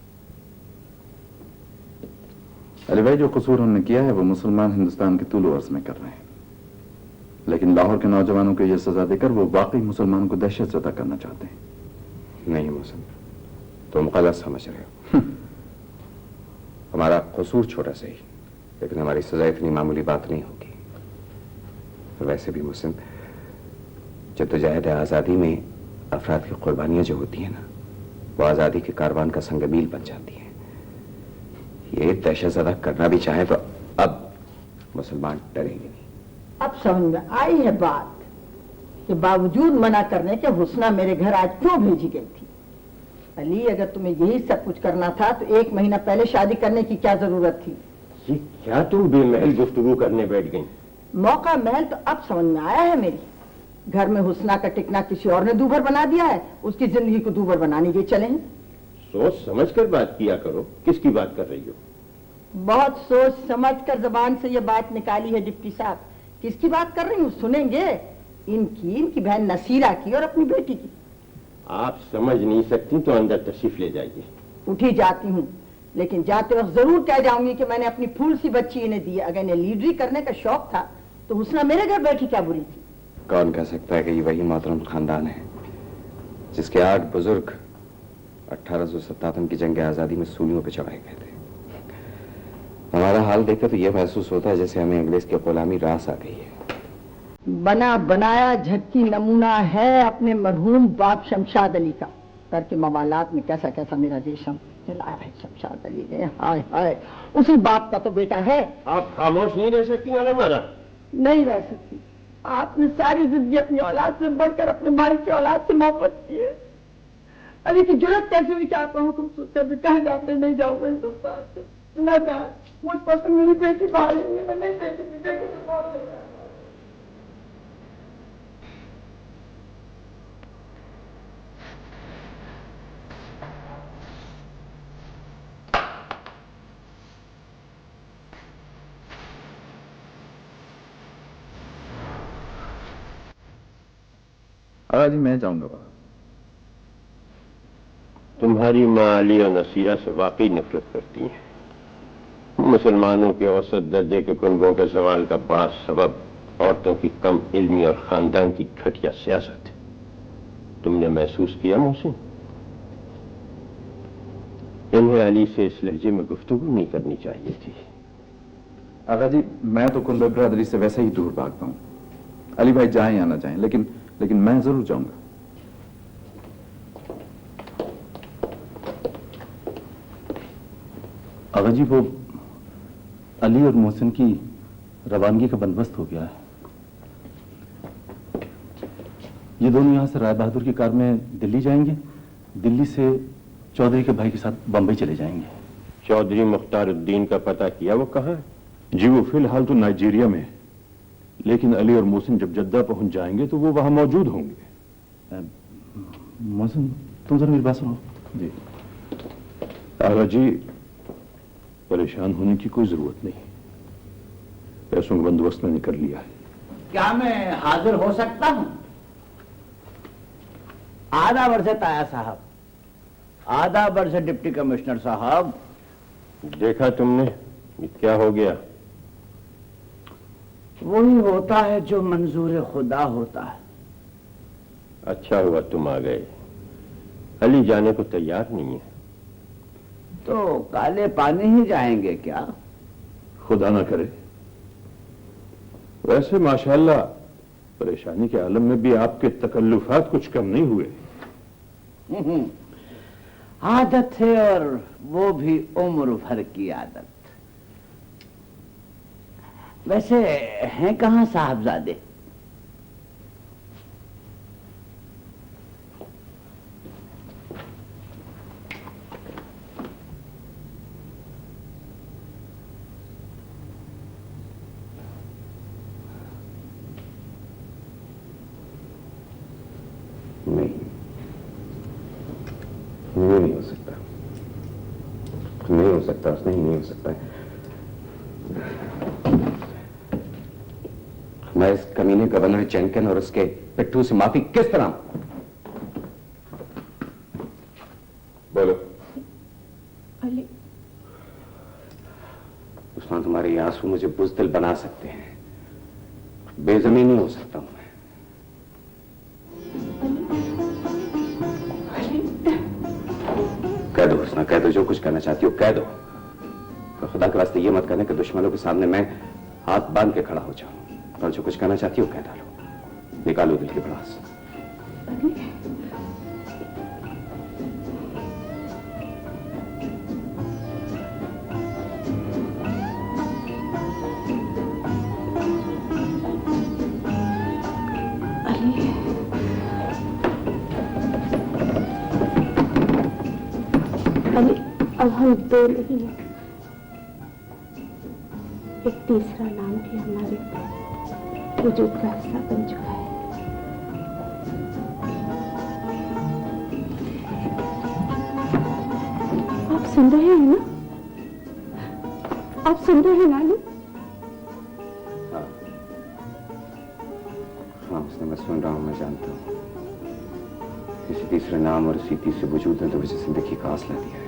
अली भाई, जो कसूर हमने किया है वो मुसलमान हिंदुस्तान के तूल अर्ज में कर रहे हैं, लेकिन लाहौर के नौजवानों को यह सजा देकर वो वाकई मुसलमानों को दहशत ज़दा करना चाहते हैं। नहीं मोहसिन, तुम गलत समझ रहे हो। हमारा कसूर छोटा सही, लेकिन हमारी सजा इतनी मामूली बात नहीं होगी। वैसे भी मोहसिन, जद्दोजहद आज़ादी में अफराद की कुर्बानियां जो होती हैं ना, वो आज़ादी के कारवान का संगमील बन जाती हैं। ये दहशत ज़दा करना भी चाहे तो अब मुसलमान डरेंगे नहीं। अब समझ में आई है बात कि बावजूद मना करने के हुस्ना मेरे घर आज क्यों भेजी गई थी। अली, अगर तुम्हें यही सब कुछ करना था तो 1 महीना पहले शादी करने की क्या जरूरत थी। ये क्या तुम बेमहल गुफ्तगू करने बैठ गई? मौका महल तो अब समझ में आया है मेरी। घर में हुस्ना का टिकना किसी और ने दूभर बना दिया है, उसकी जिंदगी को दूभर बनाने ये चले हैं। सोच समझ कर बात किया करो। किसकी बात कर रही हो? बहुत सोच समझ कर जबान से ये बात निकाली है डिप्टी साहब। किसकी बात कर रही हूँ सुनेंगे? इनकी बहन नसीरा की और अपनी बेटी की। आप समझ नहीं सकती तो अंदर तशरीफ ले जाइए। उठी जाती हूँ, लेकिन जाते वक्त जरूर कह जाऊंगी कि मैंने अपनी फूल सी बच्ची इन्हें दी। अगर इन्हें लीडरी करने का शौक था तो हुस्ना मेरे घर बैठी क्या बुरी थी। कौन कह सकता है कि ये वही मोहतरम खानदान है जिसके 8 बुजुर्ग 1857 की जंग आजादी में सूलियों पर चढ़ाए गए थे। हमारा हाल देखकर तो यह महसूस होता है जैसे हमें अंग्रेज की गुलामी रास आ गई है। बना बनाया झटकी नमूना है अपने मरहूम बाप शमशाद अली का। कर के मवालात में कैसा कैसा मेरा रेशम हिलाया है शमशाद अली ने। हाय हाय, उसी बाप का तो बेटा है। आप खामोश नहीं रह सकती हमारा? नहीं रह सकती। आपने सारी जिंदगी अपनी औलाद से बढ़कर अपने भाई की औलाद से मोहब्बत की है। अली की जरूरत कैसे हुई क्या कहूँ तुम सोचते भी कहीं जाते नहीं जाओगे हिंदुस्तान से। न जा, मुझ पर मेरी बेटी भाई मैं नहीं देखी आगा जी, मैं जाऊंगा बाबा। तुम्हारी माँ अली और नसीरा से वाकई नफरत करती हैं। मुसलमानों के औसत दर्जे के कुनबों के सवाल का बड़ा सबब औरतों की कम इल्मी और खानदान की घटिया सियासत है। तुमने महसूस किया मोहसिन? इन्हें अली से इस लहजे में गुफ्तगू नहीं करनी चाहिए थी। आगा जी, मैं तो कुनबे बरादरी से वैसे ही दूर भागता हूँ। अली भाई जाएं या ना जाएं, लेकिन मैं जरूर जाऊंगा। आगा जी, वो अली और मोहसिन की रवानगी का बंदोबस्त हो गया है। ये दोनों यहां से राय बहादुर की कार में दिल्ली जाएंगे, दिल्ली से चौधरी के भाई के साथ बंबई चले जाएंगे। चौधरी मुख्तारुद्दीन का पता किया? वो कहाँ है? जी, वो फिलहाल तो नाइजीरिया में है, लेकिन अली और मोहसिन जब जद्दा पहुंच जाएंगे तो वो वहां मौजूद होंगे। मोहसिन, तुम जरा मेरी बात सुनो। जी आगा जी, परेशान होने की कोई जरूरत नहीं। पैसों का बंदोबस्त मैंने कर लिया है। क्या मैं हाजिर हो सकता हूं? आधा वर्ष ताया साहब, आधा वर्ष डिप्टी कमिश्नर साहब। देखा तुमने ये क्या हो गया? वही होता है जो मंजूर खुदा होता है। अच्छा हुआ तुम आ गए। अली जाने को तैयार नहीं है। तो काले पानी ही जाएंगे क्या? खुदा ना करे। वैसे माशाल्लाह परेशानी के आलम में भी आपके तकल्लुफात कुछ कम नहीं हुए। आदत है, और वो भी उम्र भर की आदत। वैसे हैं कहाँ साहबजादे? सकता, नहीं हो सकता है। मैं इस कमीने गवर्नर जेंकिन और उसके पिट्ठू से माफी किस तरह? बोलो। अली, उस्मान, तुम्हारे ये आंसू मुझे बुज़दिल बना सकते हैं, बेज़मीन नहीं हो सकता हूं मैं। कह दो हुस्ना, कह दो, जो कुछ कहना चाहती हो कह दो। तो खुदा के वास्ते ये मत कहना कि दुश्मनों के सामने मैं हाथ बांध के खड़ा हो जाऊं। और जो कुछ कहना चाहती हो कह डालो, निकालो दिल की भड़ास। अब हम दो नहीं हैं, एक तीसरा नाम भी हमारे वजूद का हिस्सा बन चुका है। आप सुन रहे हैं ना? आप सुन रहे हैं ना? हाँ, उसने, मैं सुन रहा हूं, मैं जानता हूं। इसी तीसरे नाम और इसी तीसरे वजूद ने तो मुझे जिंदगी का हौसला दिया है।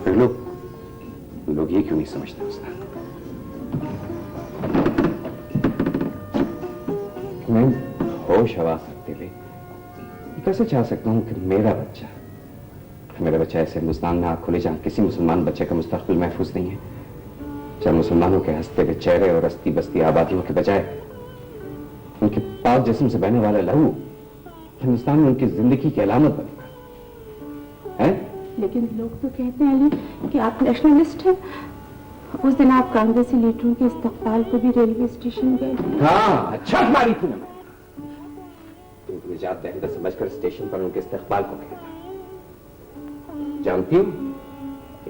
फिर लोग ये क्यों नहीं समझते उसने? मैं होश हवास रखते हुए कैसे चाह सकता हूं कि मेरा बच्चा ऐसे हिंदुस्तान में आग खुले जहां किसी मुसलमान बच्चे का मुस्तकबिल महफूज नहीं है, जहां मुसलमानों के हंसते हुए चेहरे और अस्ती बस्ती आबादियों के बजाय उनके पाक जिस्म से बहने वाला लहू हिंदुस्तान में उनकी जिंदगी की अलामत बनेगा है। लेकिन लोग तो कहते हैं अली कि आप नेशनलिस्ट हैं। उस दिन आप कांग्रेसी लीडरों के इस्तकबाल को भी रेलवे स्टेशन गए। हाँ, अच्छा मारी थी ना मैं। तुमको निजात दहिंदा समझकर स्टेशन पर उनके इस्तकबाल को कहता। जानती हूँ,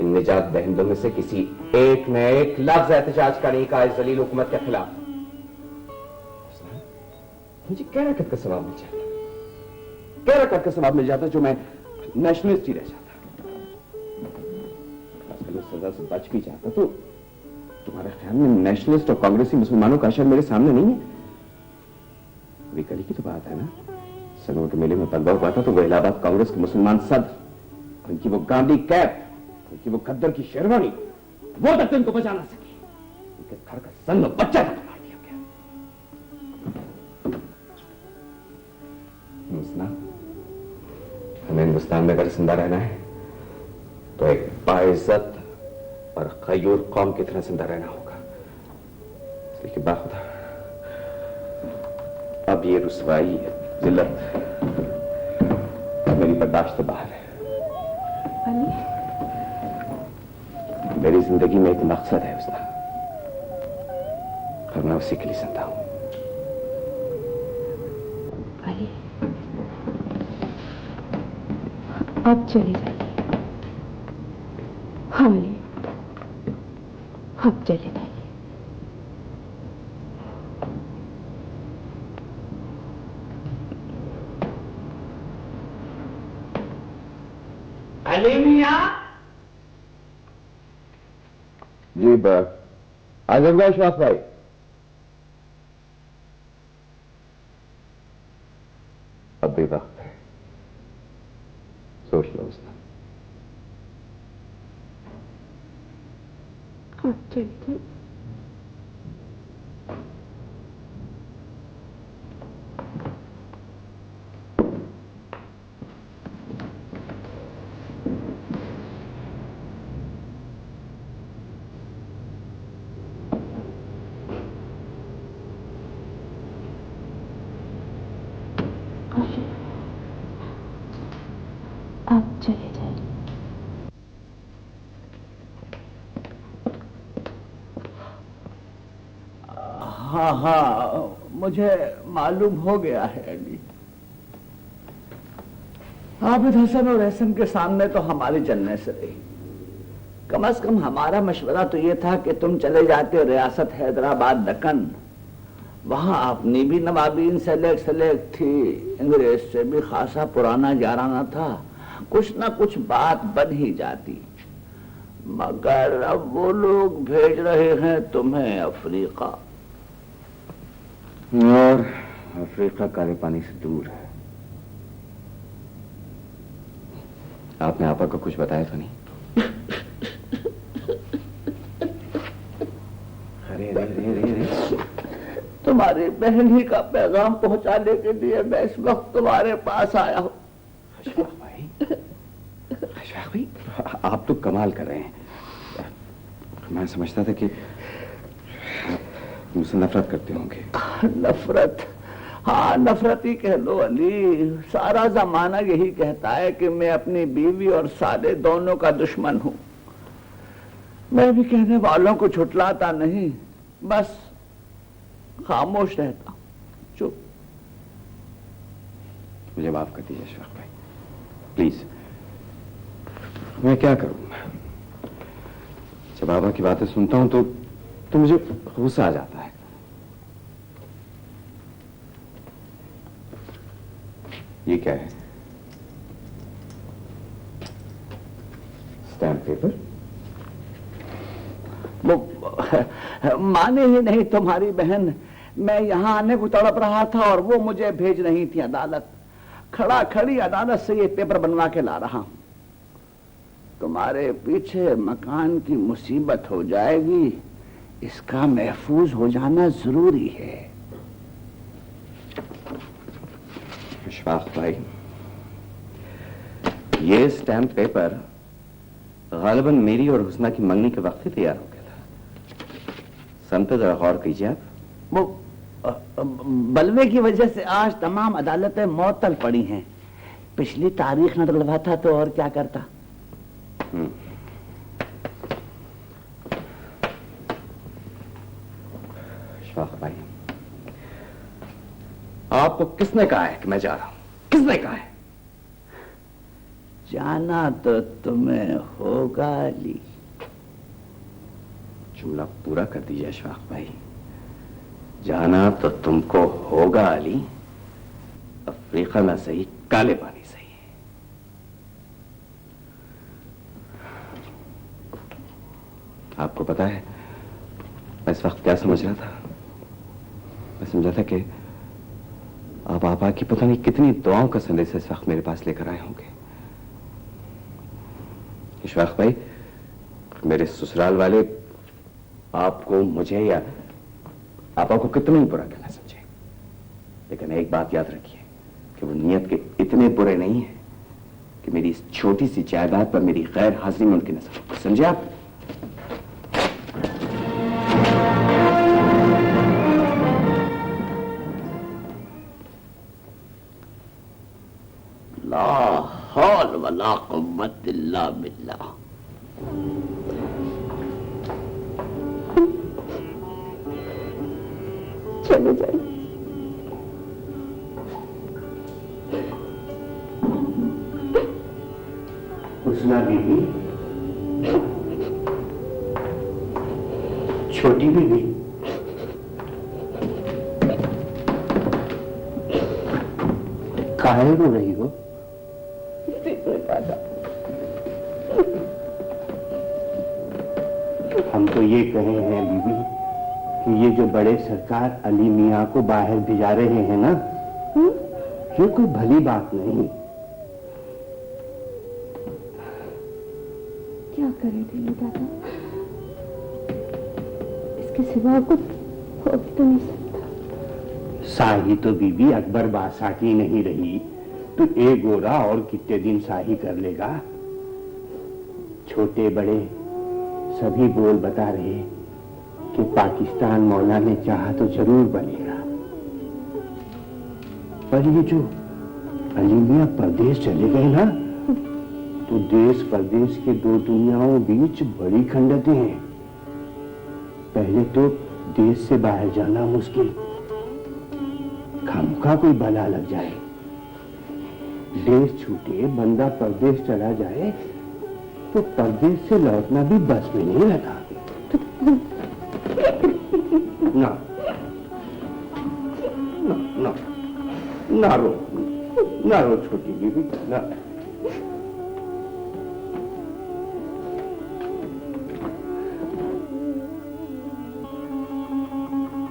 इन निजात दहिंदों में से किसी एक ने एक लफ्ज एहतजाज का नहीं कहा इस जलील हुकूमत के खिलाफ। मुझे क्या रकत का सवाब मिल जाता, क्या रकत का सवाब मिल जाता जो मैं नेशनलिस्ट ही रह जाता। सजा से बच भी जाता तो तुम्हारे ख्याल में नेशनलिस्ट और कांग्रेसी मुसलमानों का अशर मेरे सामने नहीं है? अभी कल की तो बात है ना, सनों के मेले में तलवा हुआ था तो वो इलाहाबाद कांग्रेस के मुसलमान सदर, उनकी वो गांधी कैप, उनकी वो खद्दर की शेरवानी, वो तक तो इनको बचा ना सके। उनके घर का सन और बच्चा तक मार दिया गया। हमें हिंदुस्तान में अगर जिंदा रहना है तो एक बाइज्जत और खयूर कौम की तरह जिंदा रहना होगा। लेकिन बाखुदा अब ये रुसवाई, जिल्लत मेरी बर्दाश्त से बाहर है। मेरी जिंदगी में एक मकसद है उसका, और मैं उसी के लिए जिंदा हूं। अब चले जाइए। हाँ अली, अब चले जाइए। अली मियां। जी आजमगढ़ शराफ भाई। अब भी वक्त है, सोच लो उसका। अब चलिए। आप चले जाइए। हाँ हाँ, मुझे मालूम हो गया है अली। आबिद हसन और एहसन के सामने तो हमारी चलने से रही। कम से कम हमारा मशवरा तो ये था कि तुम चले जाते हो रियासत हैदराबाद दक्कन, वहां अपनी भी नवाबीन सेलेक्ट थी, अंग्रेज से भी खासा पुराना याराना था, कुछ ना कुछ बात बन ही जाती, मगर अब वो लोग भेज रहे हैं तुम्हें अफ्रीका, और अफ्रीका काले पानी से दूर है। आपने आपा को कुछ बताया तो नहीं? अरे तुम्हारी बहन ही का पैगाम पहुंचाने के लिए मैं इस वक्त तुम्हारे पास आया हूं। अशफाक भाई, आप तो कमाल कर रहे हैं। मैं समझता था कि आप मुझसे नफरत करते होंगे। नफरत? हाँ, नफरत ही कह लो अली। सारा जमाना यही कहता है कि मैं अपनी बीवी और साले दोनों का दुश्मन हूं। मैं भी कहने वालों को छुटलाता नहीं, बस खामोश रहता हूं, चुप। मुझे माफ कर दीजिए अशफाक भाई, प्लीज। मैं क्या करूं? जब बाबा की बातें सुनता हूं तो मुझे गुस्सा आ जाता है। ये क्या है? Stamp paper? वो माने ही नहीं तुम्हारी बहन। मैं यहां आने को तड़प रहा था और वो मुझे भेज रही थी अदालत। खड़ा खड़ी अदालत से ये पेपर बनवा के ला रहा हूं। तुम्हारे पीछे मकान की मुसीबत हो जाएगी, इसका महफूज हो जाना जरूरी है। अशफाक भाई, ये स्टैम्प पेपर गालिबन मेरी और हुस्ना की मंगनी के वक्त ही तैयार हो गया था। समझते जरा गौर कीजिए आप। वो बलवे की वजह से आज तमाम अदालतें मअतल पड़ी हैं। पिछली तारीख न डलवाता तो और क्या करता। अशफाक भाई, आपको किसने कहा है कि मैं जा रहा हूं? किसने कहा है? जाना तो तुम्हें होगा अली। जुमला पूरा कर दीजिए अशफाक भाई। जाना तो तुमको होगा अली, अफ्रीका ना सही, काले पानी सही। आपको पता है मैं इस वक्त क्या समझ रहा था? मैं समझा था कि आप आपा की पता नहीं कितनी दुआओं का संदेश इस वक्त मेरे पास लेकर आए होंगे। अशफाक भाई, मेरे ससुराल वाले आपको, मुझे या आपा को कितना ही बुरा कहना समझे, लेकिन एक बात याद रखिए कि वो नियत के इतने बुरे नहीं है कि मेरी इस छोटी सी जायदाद पर मेरी गैर हाजिरी में उनकी नजर। समझे आप? ला हौल वला कुव्वत इल्ला बिल्लाह। चले जाइए। हुस्ना बीबी, छोटी बीबी, काहे रो रही हो? हम तो ये कहे हैं बीबी कि ये जो बड़े सरकार अली मियाँ को बाहर भिजा रहे हैं ना, ये कोई भली बात नहीं। क्या करे ढीलू दादा, इसके सिवा कुछ हो भी तो नहीं सकता। शाही तो बीबी अकबर बादशाह की नहीं रही, तो एक गोरा और कितने दिन शाही कर लेगा। छोटे बड़े सभी बोल बता रहे कि पाकिस्तान मौला ने चाहा तो जरूर बनेगा, पर ये जो अली मियां परदेश चले गए ना, तो देश परदेश के दो दुनियाओं बीच बड़ी खंडतें हैं। पहले तो देश से बाहर जाना मुश्किल, खामखा कोई बला लग जाए। देश छूटे बंदा परदेश चला जाए तो परदेश से लौटना भी बस में नहीं रहता। ना ना ना रो, ना रो छोटी बीबी, ना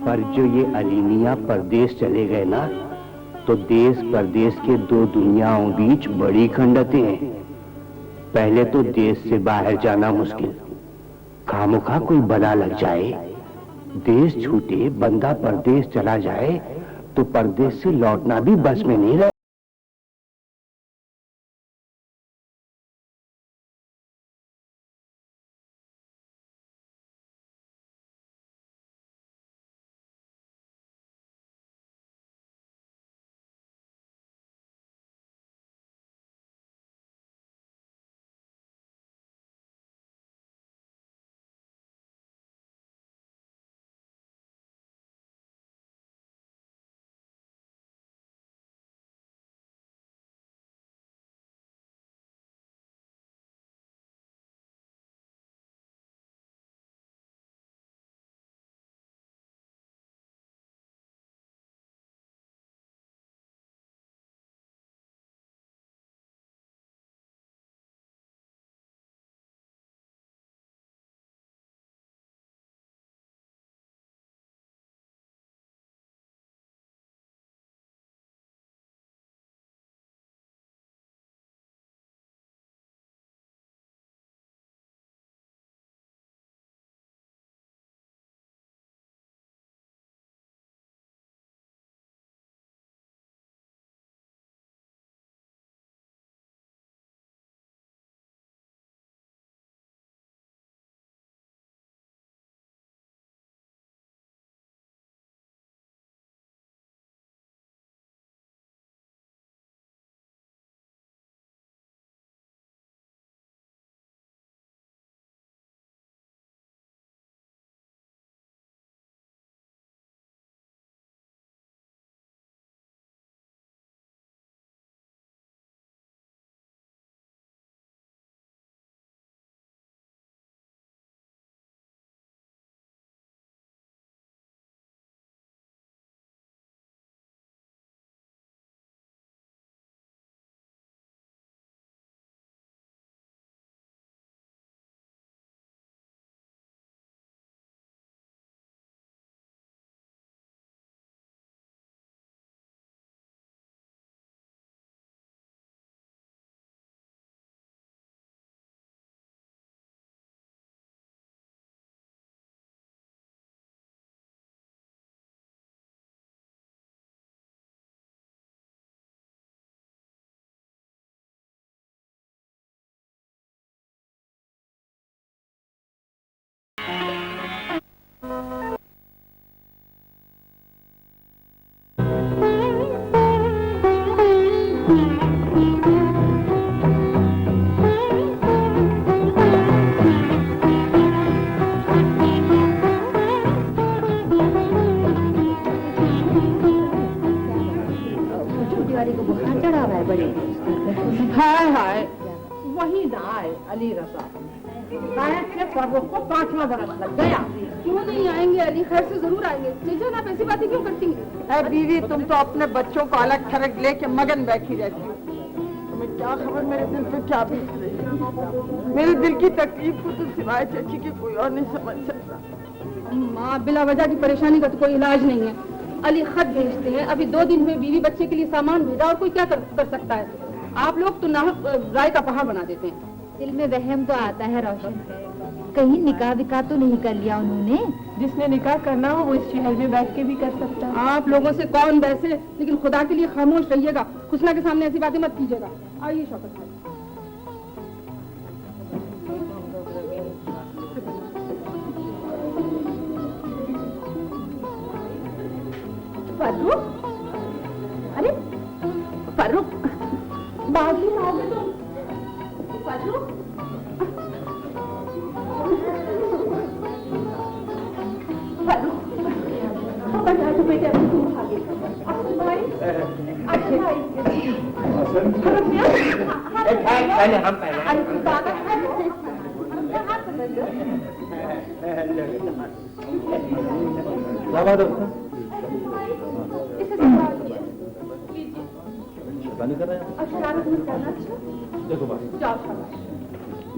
पर जो ये अली मियां परदेश चले गए ना, तो देश परदेश के दो दुनियाओं बीच बड़ी खंडतें हैं। पहले तो देश से बाहर जाना मुश्किल, खामोखा कोई बला लग जाए, देश छूटे बंदा परदेश चला जाए तो परदेश से लौटना भी बस में नहीं रहे। हाय हाय वही ना आए अली रजा, शायद से फर्रुख को 5वां बरस लग गया। क्यों नहीं आएंगे अली, खैर से जरूर आएंगे। ले जाओ, आप ऐसी बातें क्यों करती हैं? बीवी, तुम तो अपने बच्चों को अलग थलग लेके मगन बैठी रहती हो। तुम्हें क्या खबर मेरे दिल पे क्या बीत रही है। मेरे दिल की तकलीफ को तो सिवाय चाची की कोई और नहीं समझ सकता। माँ, बिला वजह की परेशानी का तो कोई इलाज नहीं है। अली खत भेजते हैं, अभी 2 दिन में बीवी बच्चे के लिए सामान भेजा, और कोई क्या कर सकता है। आप लोग तो नाहक राय का पहाड़ बना देते हैं। दिल में वहम तो आता है रोशन, कहीं निकाह विकाह तो नहीं कर लिया उन्होंने? जिसने निकाह करना हो वो इस शहर में बैठ के भी कर सकता है। आप लोगों से कौन बैसे, लेकिन खुदा के लिए खामोश रहिएगा। हुस्ना के सामने ऐसी बातें मत कीजिएगा। आइए शौकत भाई। फर्रुख, अरे फर्रुख, बागी लाओगे तुम? फर्रुख, बता दो बेटे, अभी तुम भागे। पहले हम पहले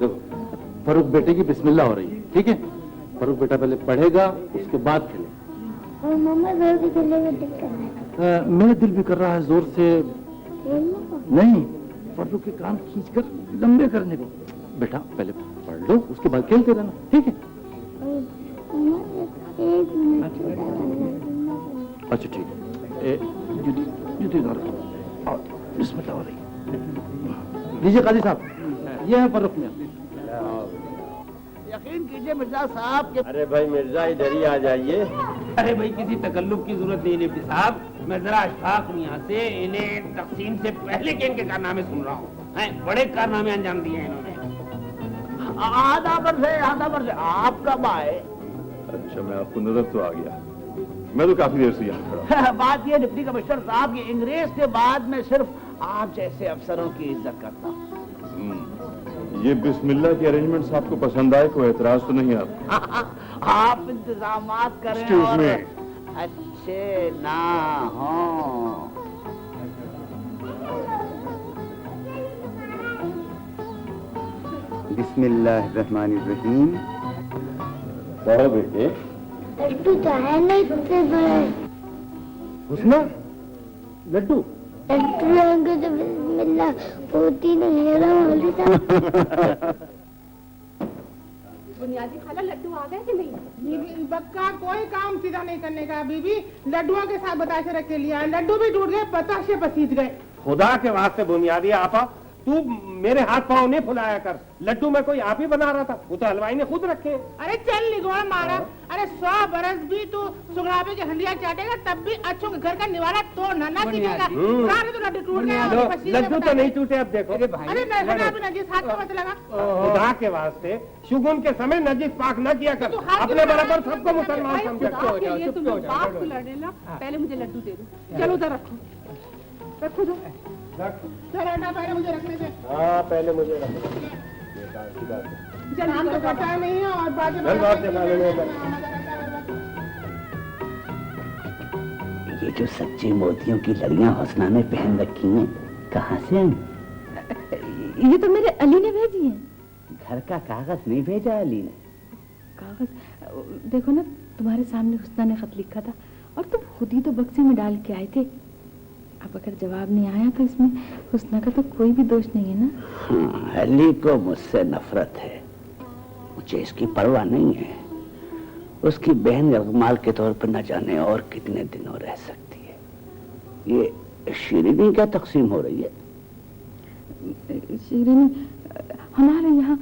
देखो फरूक बेटे की बिस्मिल्लाह हो रही है, ठीक है? फरूक बेटा पहले पढ़ेगा, उसके बाद खेले। और मम्मा जोर से खेलने में दिल कर रहा है। मेरा दिल भी कर रहा है जोर से। नहीं, पर्दों के कान खींचकर लंबे करने को। बेटा पहले पढ़ लो, उसके बाद खेलते रहना, ठीक है? अच्छा ठीक है। जूती उतार और बिस्मिल्लाह वाली। लीजिए काजी साहब, ये है फर्रुख मियां। यकीन कीजिए मिर्जा साहब के। अरे भाई मिर्जा इधर ही आ जाइए। अरे भाई किसी तकल्लुफ की जरूरत नहीं निफ्टी साहब, मैं जरा अशफाक मियां से इन्हें तकसीम से पहले के इनके कारनामे सुन रहा हूँ। बड़े कारनामे अंजाम दिए हैं इन्होंने। आधा वर्ष है। आप कब आए? अच्छा, मैं आपको नजर तो आ गया, मैं तो काफी देर से यहाँ खड़ा। बात ये डिप्टी कमिश्नर साहब की अंग्रेज के बाद में सिर्फ आप जैसे अफसरों की इज्जत करता हूँ। ये बिस्मिल्लाह के अरेंजमेंट्स आपको पसंद आए? कोई एतराज तो नहीं आपको? आप इंतजामात करें Excuse और me. अच्छे ना हो। बिस्मिल्लाहिर्रहमानिर्रहीम। कहो बेटे। लड्डू तो है नहीं इतने बड़े। हुस्ना, लड्डू लड्डू रहेंगे तो बिस्मिल्लाह होती नहीं है ना मौलवी साहब। बुनियादी खाला लड्डू आ गए कि नहीं? बीबी बक्का कोई काम सीधा नहीं करने का। बीबी लड्डुओं के साथ बताशे रख के लिया, लड्डू भी टूट गए, बताशे पसीज गए। खुदा के वास्ते बुनियादी आपा, तू मेरे हाथ पाँव नहीं फुलाया कर। लड्डू मैं कोई आप ही बना रहा था, वो तो हलवाई ने खुद रखे। अरे चल निगोड़ मारा। अरे 100 बरस भी तू सुगड़ावे की हंडिया चाटेगा तब भी अच्छों के घर का निवाला तोड़ना ना सीखेगा। सारे तो लड्डू टूट गए। लड्डू तो नहीं टूटे अब देखो। अरे नहीं नजीस हाथ को मत लगा। खुदा के वास्ते शुगुन के समय नजीस पाक न किया कर। अपने बराबर सबको मुसलमान समझ। बाप को लड़ने ला, पहले मुझे लड्डू दे दो। चलो उधर रखो दो। चलो ना पहले मुझे रखने दे। हाँ पहले मुझे रखो। काम तो करता नहीं है और बाद में ये जो सच्चे मोतियों की लड़ियां हुस्ना ने पहन रखी हैं, कहाँ से आई? ये तो मेरे अली ने भेजी है। घर का कागज नहीं भेजा अली ने? कागज देखो ना, तुम्हारे सामने हुस्ना ने खत लिखा था और तुम खुद ही तो बक्से में डाल के आए थे। अब अगर जवाब नहीं आया तो इसमें हुस्ना का तो कोई भी दोष नहीं है ना। हाँ, अली को मुझसे नफरत है, मुझे इसकी परवाह नहीं है। उसकी बहन यगमाल के तौर पर न जाने और कितने दिनों रह सकती है। ये शीरीनी क्या तकसीम हो रही है? शीरीनी, हमारे यहाँ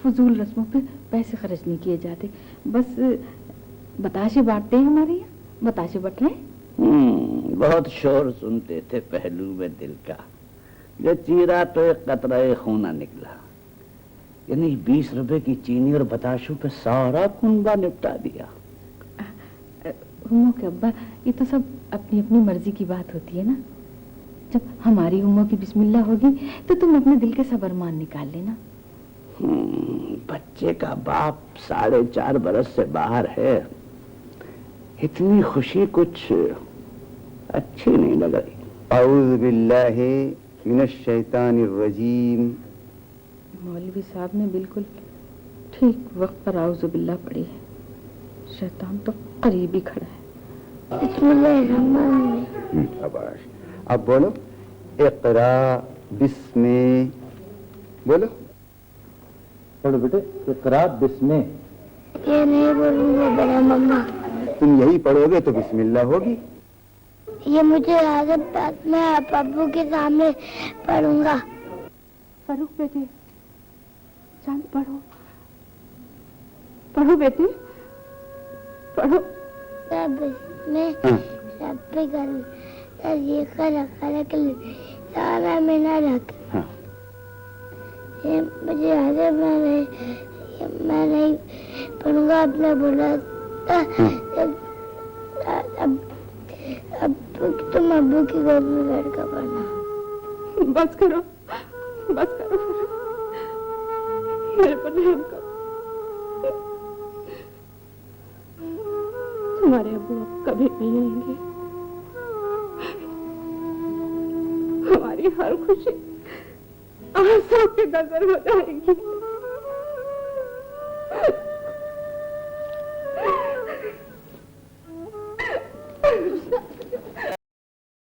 फजूल रस्मों पे पैसे खर्च नहीं किए जाते, बस बताशे बांटते हैं। हमारे यहाँ बताशे बट रहे हैं। बहुत शोर सुनते थे पहलू में दिल का, जो चीरा तो एक कतरा खूना निकला। यानी 20 रुपए की चीनी और बताशों पे सारा कुंबा निपटा दिया। हुमो के अब्बा, ये तो सब अपनी अपनी मर्जी की बात होती है ना। जब हमारी हुमो की बिस्मिल्लाह होगी तो तुम अपने दिल के सबरमान निकाल लेना। बच्चे का बाप 4.5 बरस से बाहर है, इतनी खुशी कुछ अच्छी नहीं लग रही। औज़ु बिल्लाहि मिनश शैतानिर रजीम। मौलवी साहब ने बिल्कुल ठीक वक्त पर औज़ु बिल्लाह पढ़ी है। शैतान तो करीब ही खड़ा है। शाबाश। अब बोलो इक़रा बिस्मे, बोलो। पढ़ो बेटे, इक़रा बिस्मे। ये नहीं बोलूंगा बड़ा मम्मा। तुम यही पढ़ोगे तो बिस्मिल्लाह होगी। ये मुझे आदत, मैं अब्बू के सामने पढ़ूंगा। फरूक बेटे, चांद पढ़ो पढ़ो बेटे, पढ़ो। में सब पे कर ये सारा में ना रख। ये मुझे आदत, मैं नहीं पढ़ूंगा। अपना बोला अब तुम अब्बू की गोद में बैठ कर पढ़ना। बस करो, बस करो, मेरे पर रहम करो। तुम्हारे अब्बू अब कभी नहीं आएंगे। हमारी हर खुशी आंसू की नजर हो जाएगी।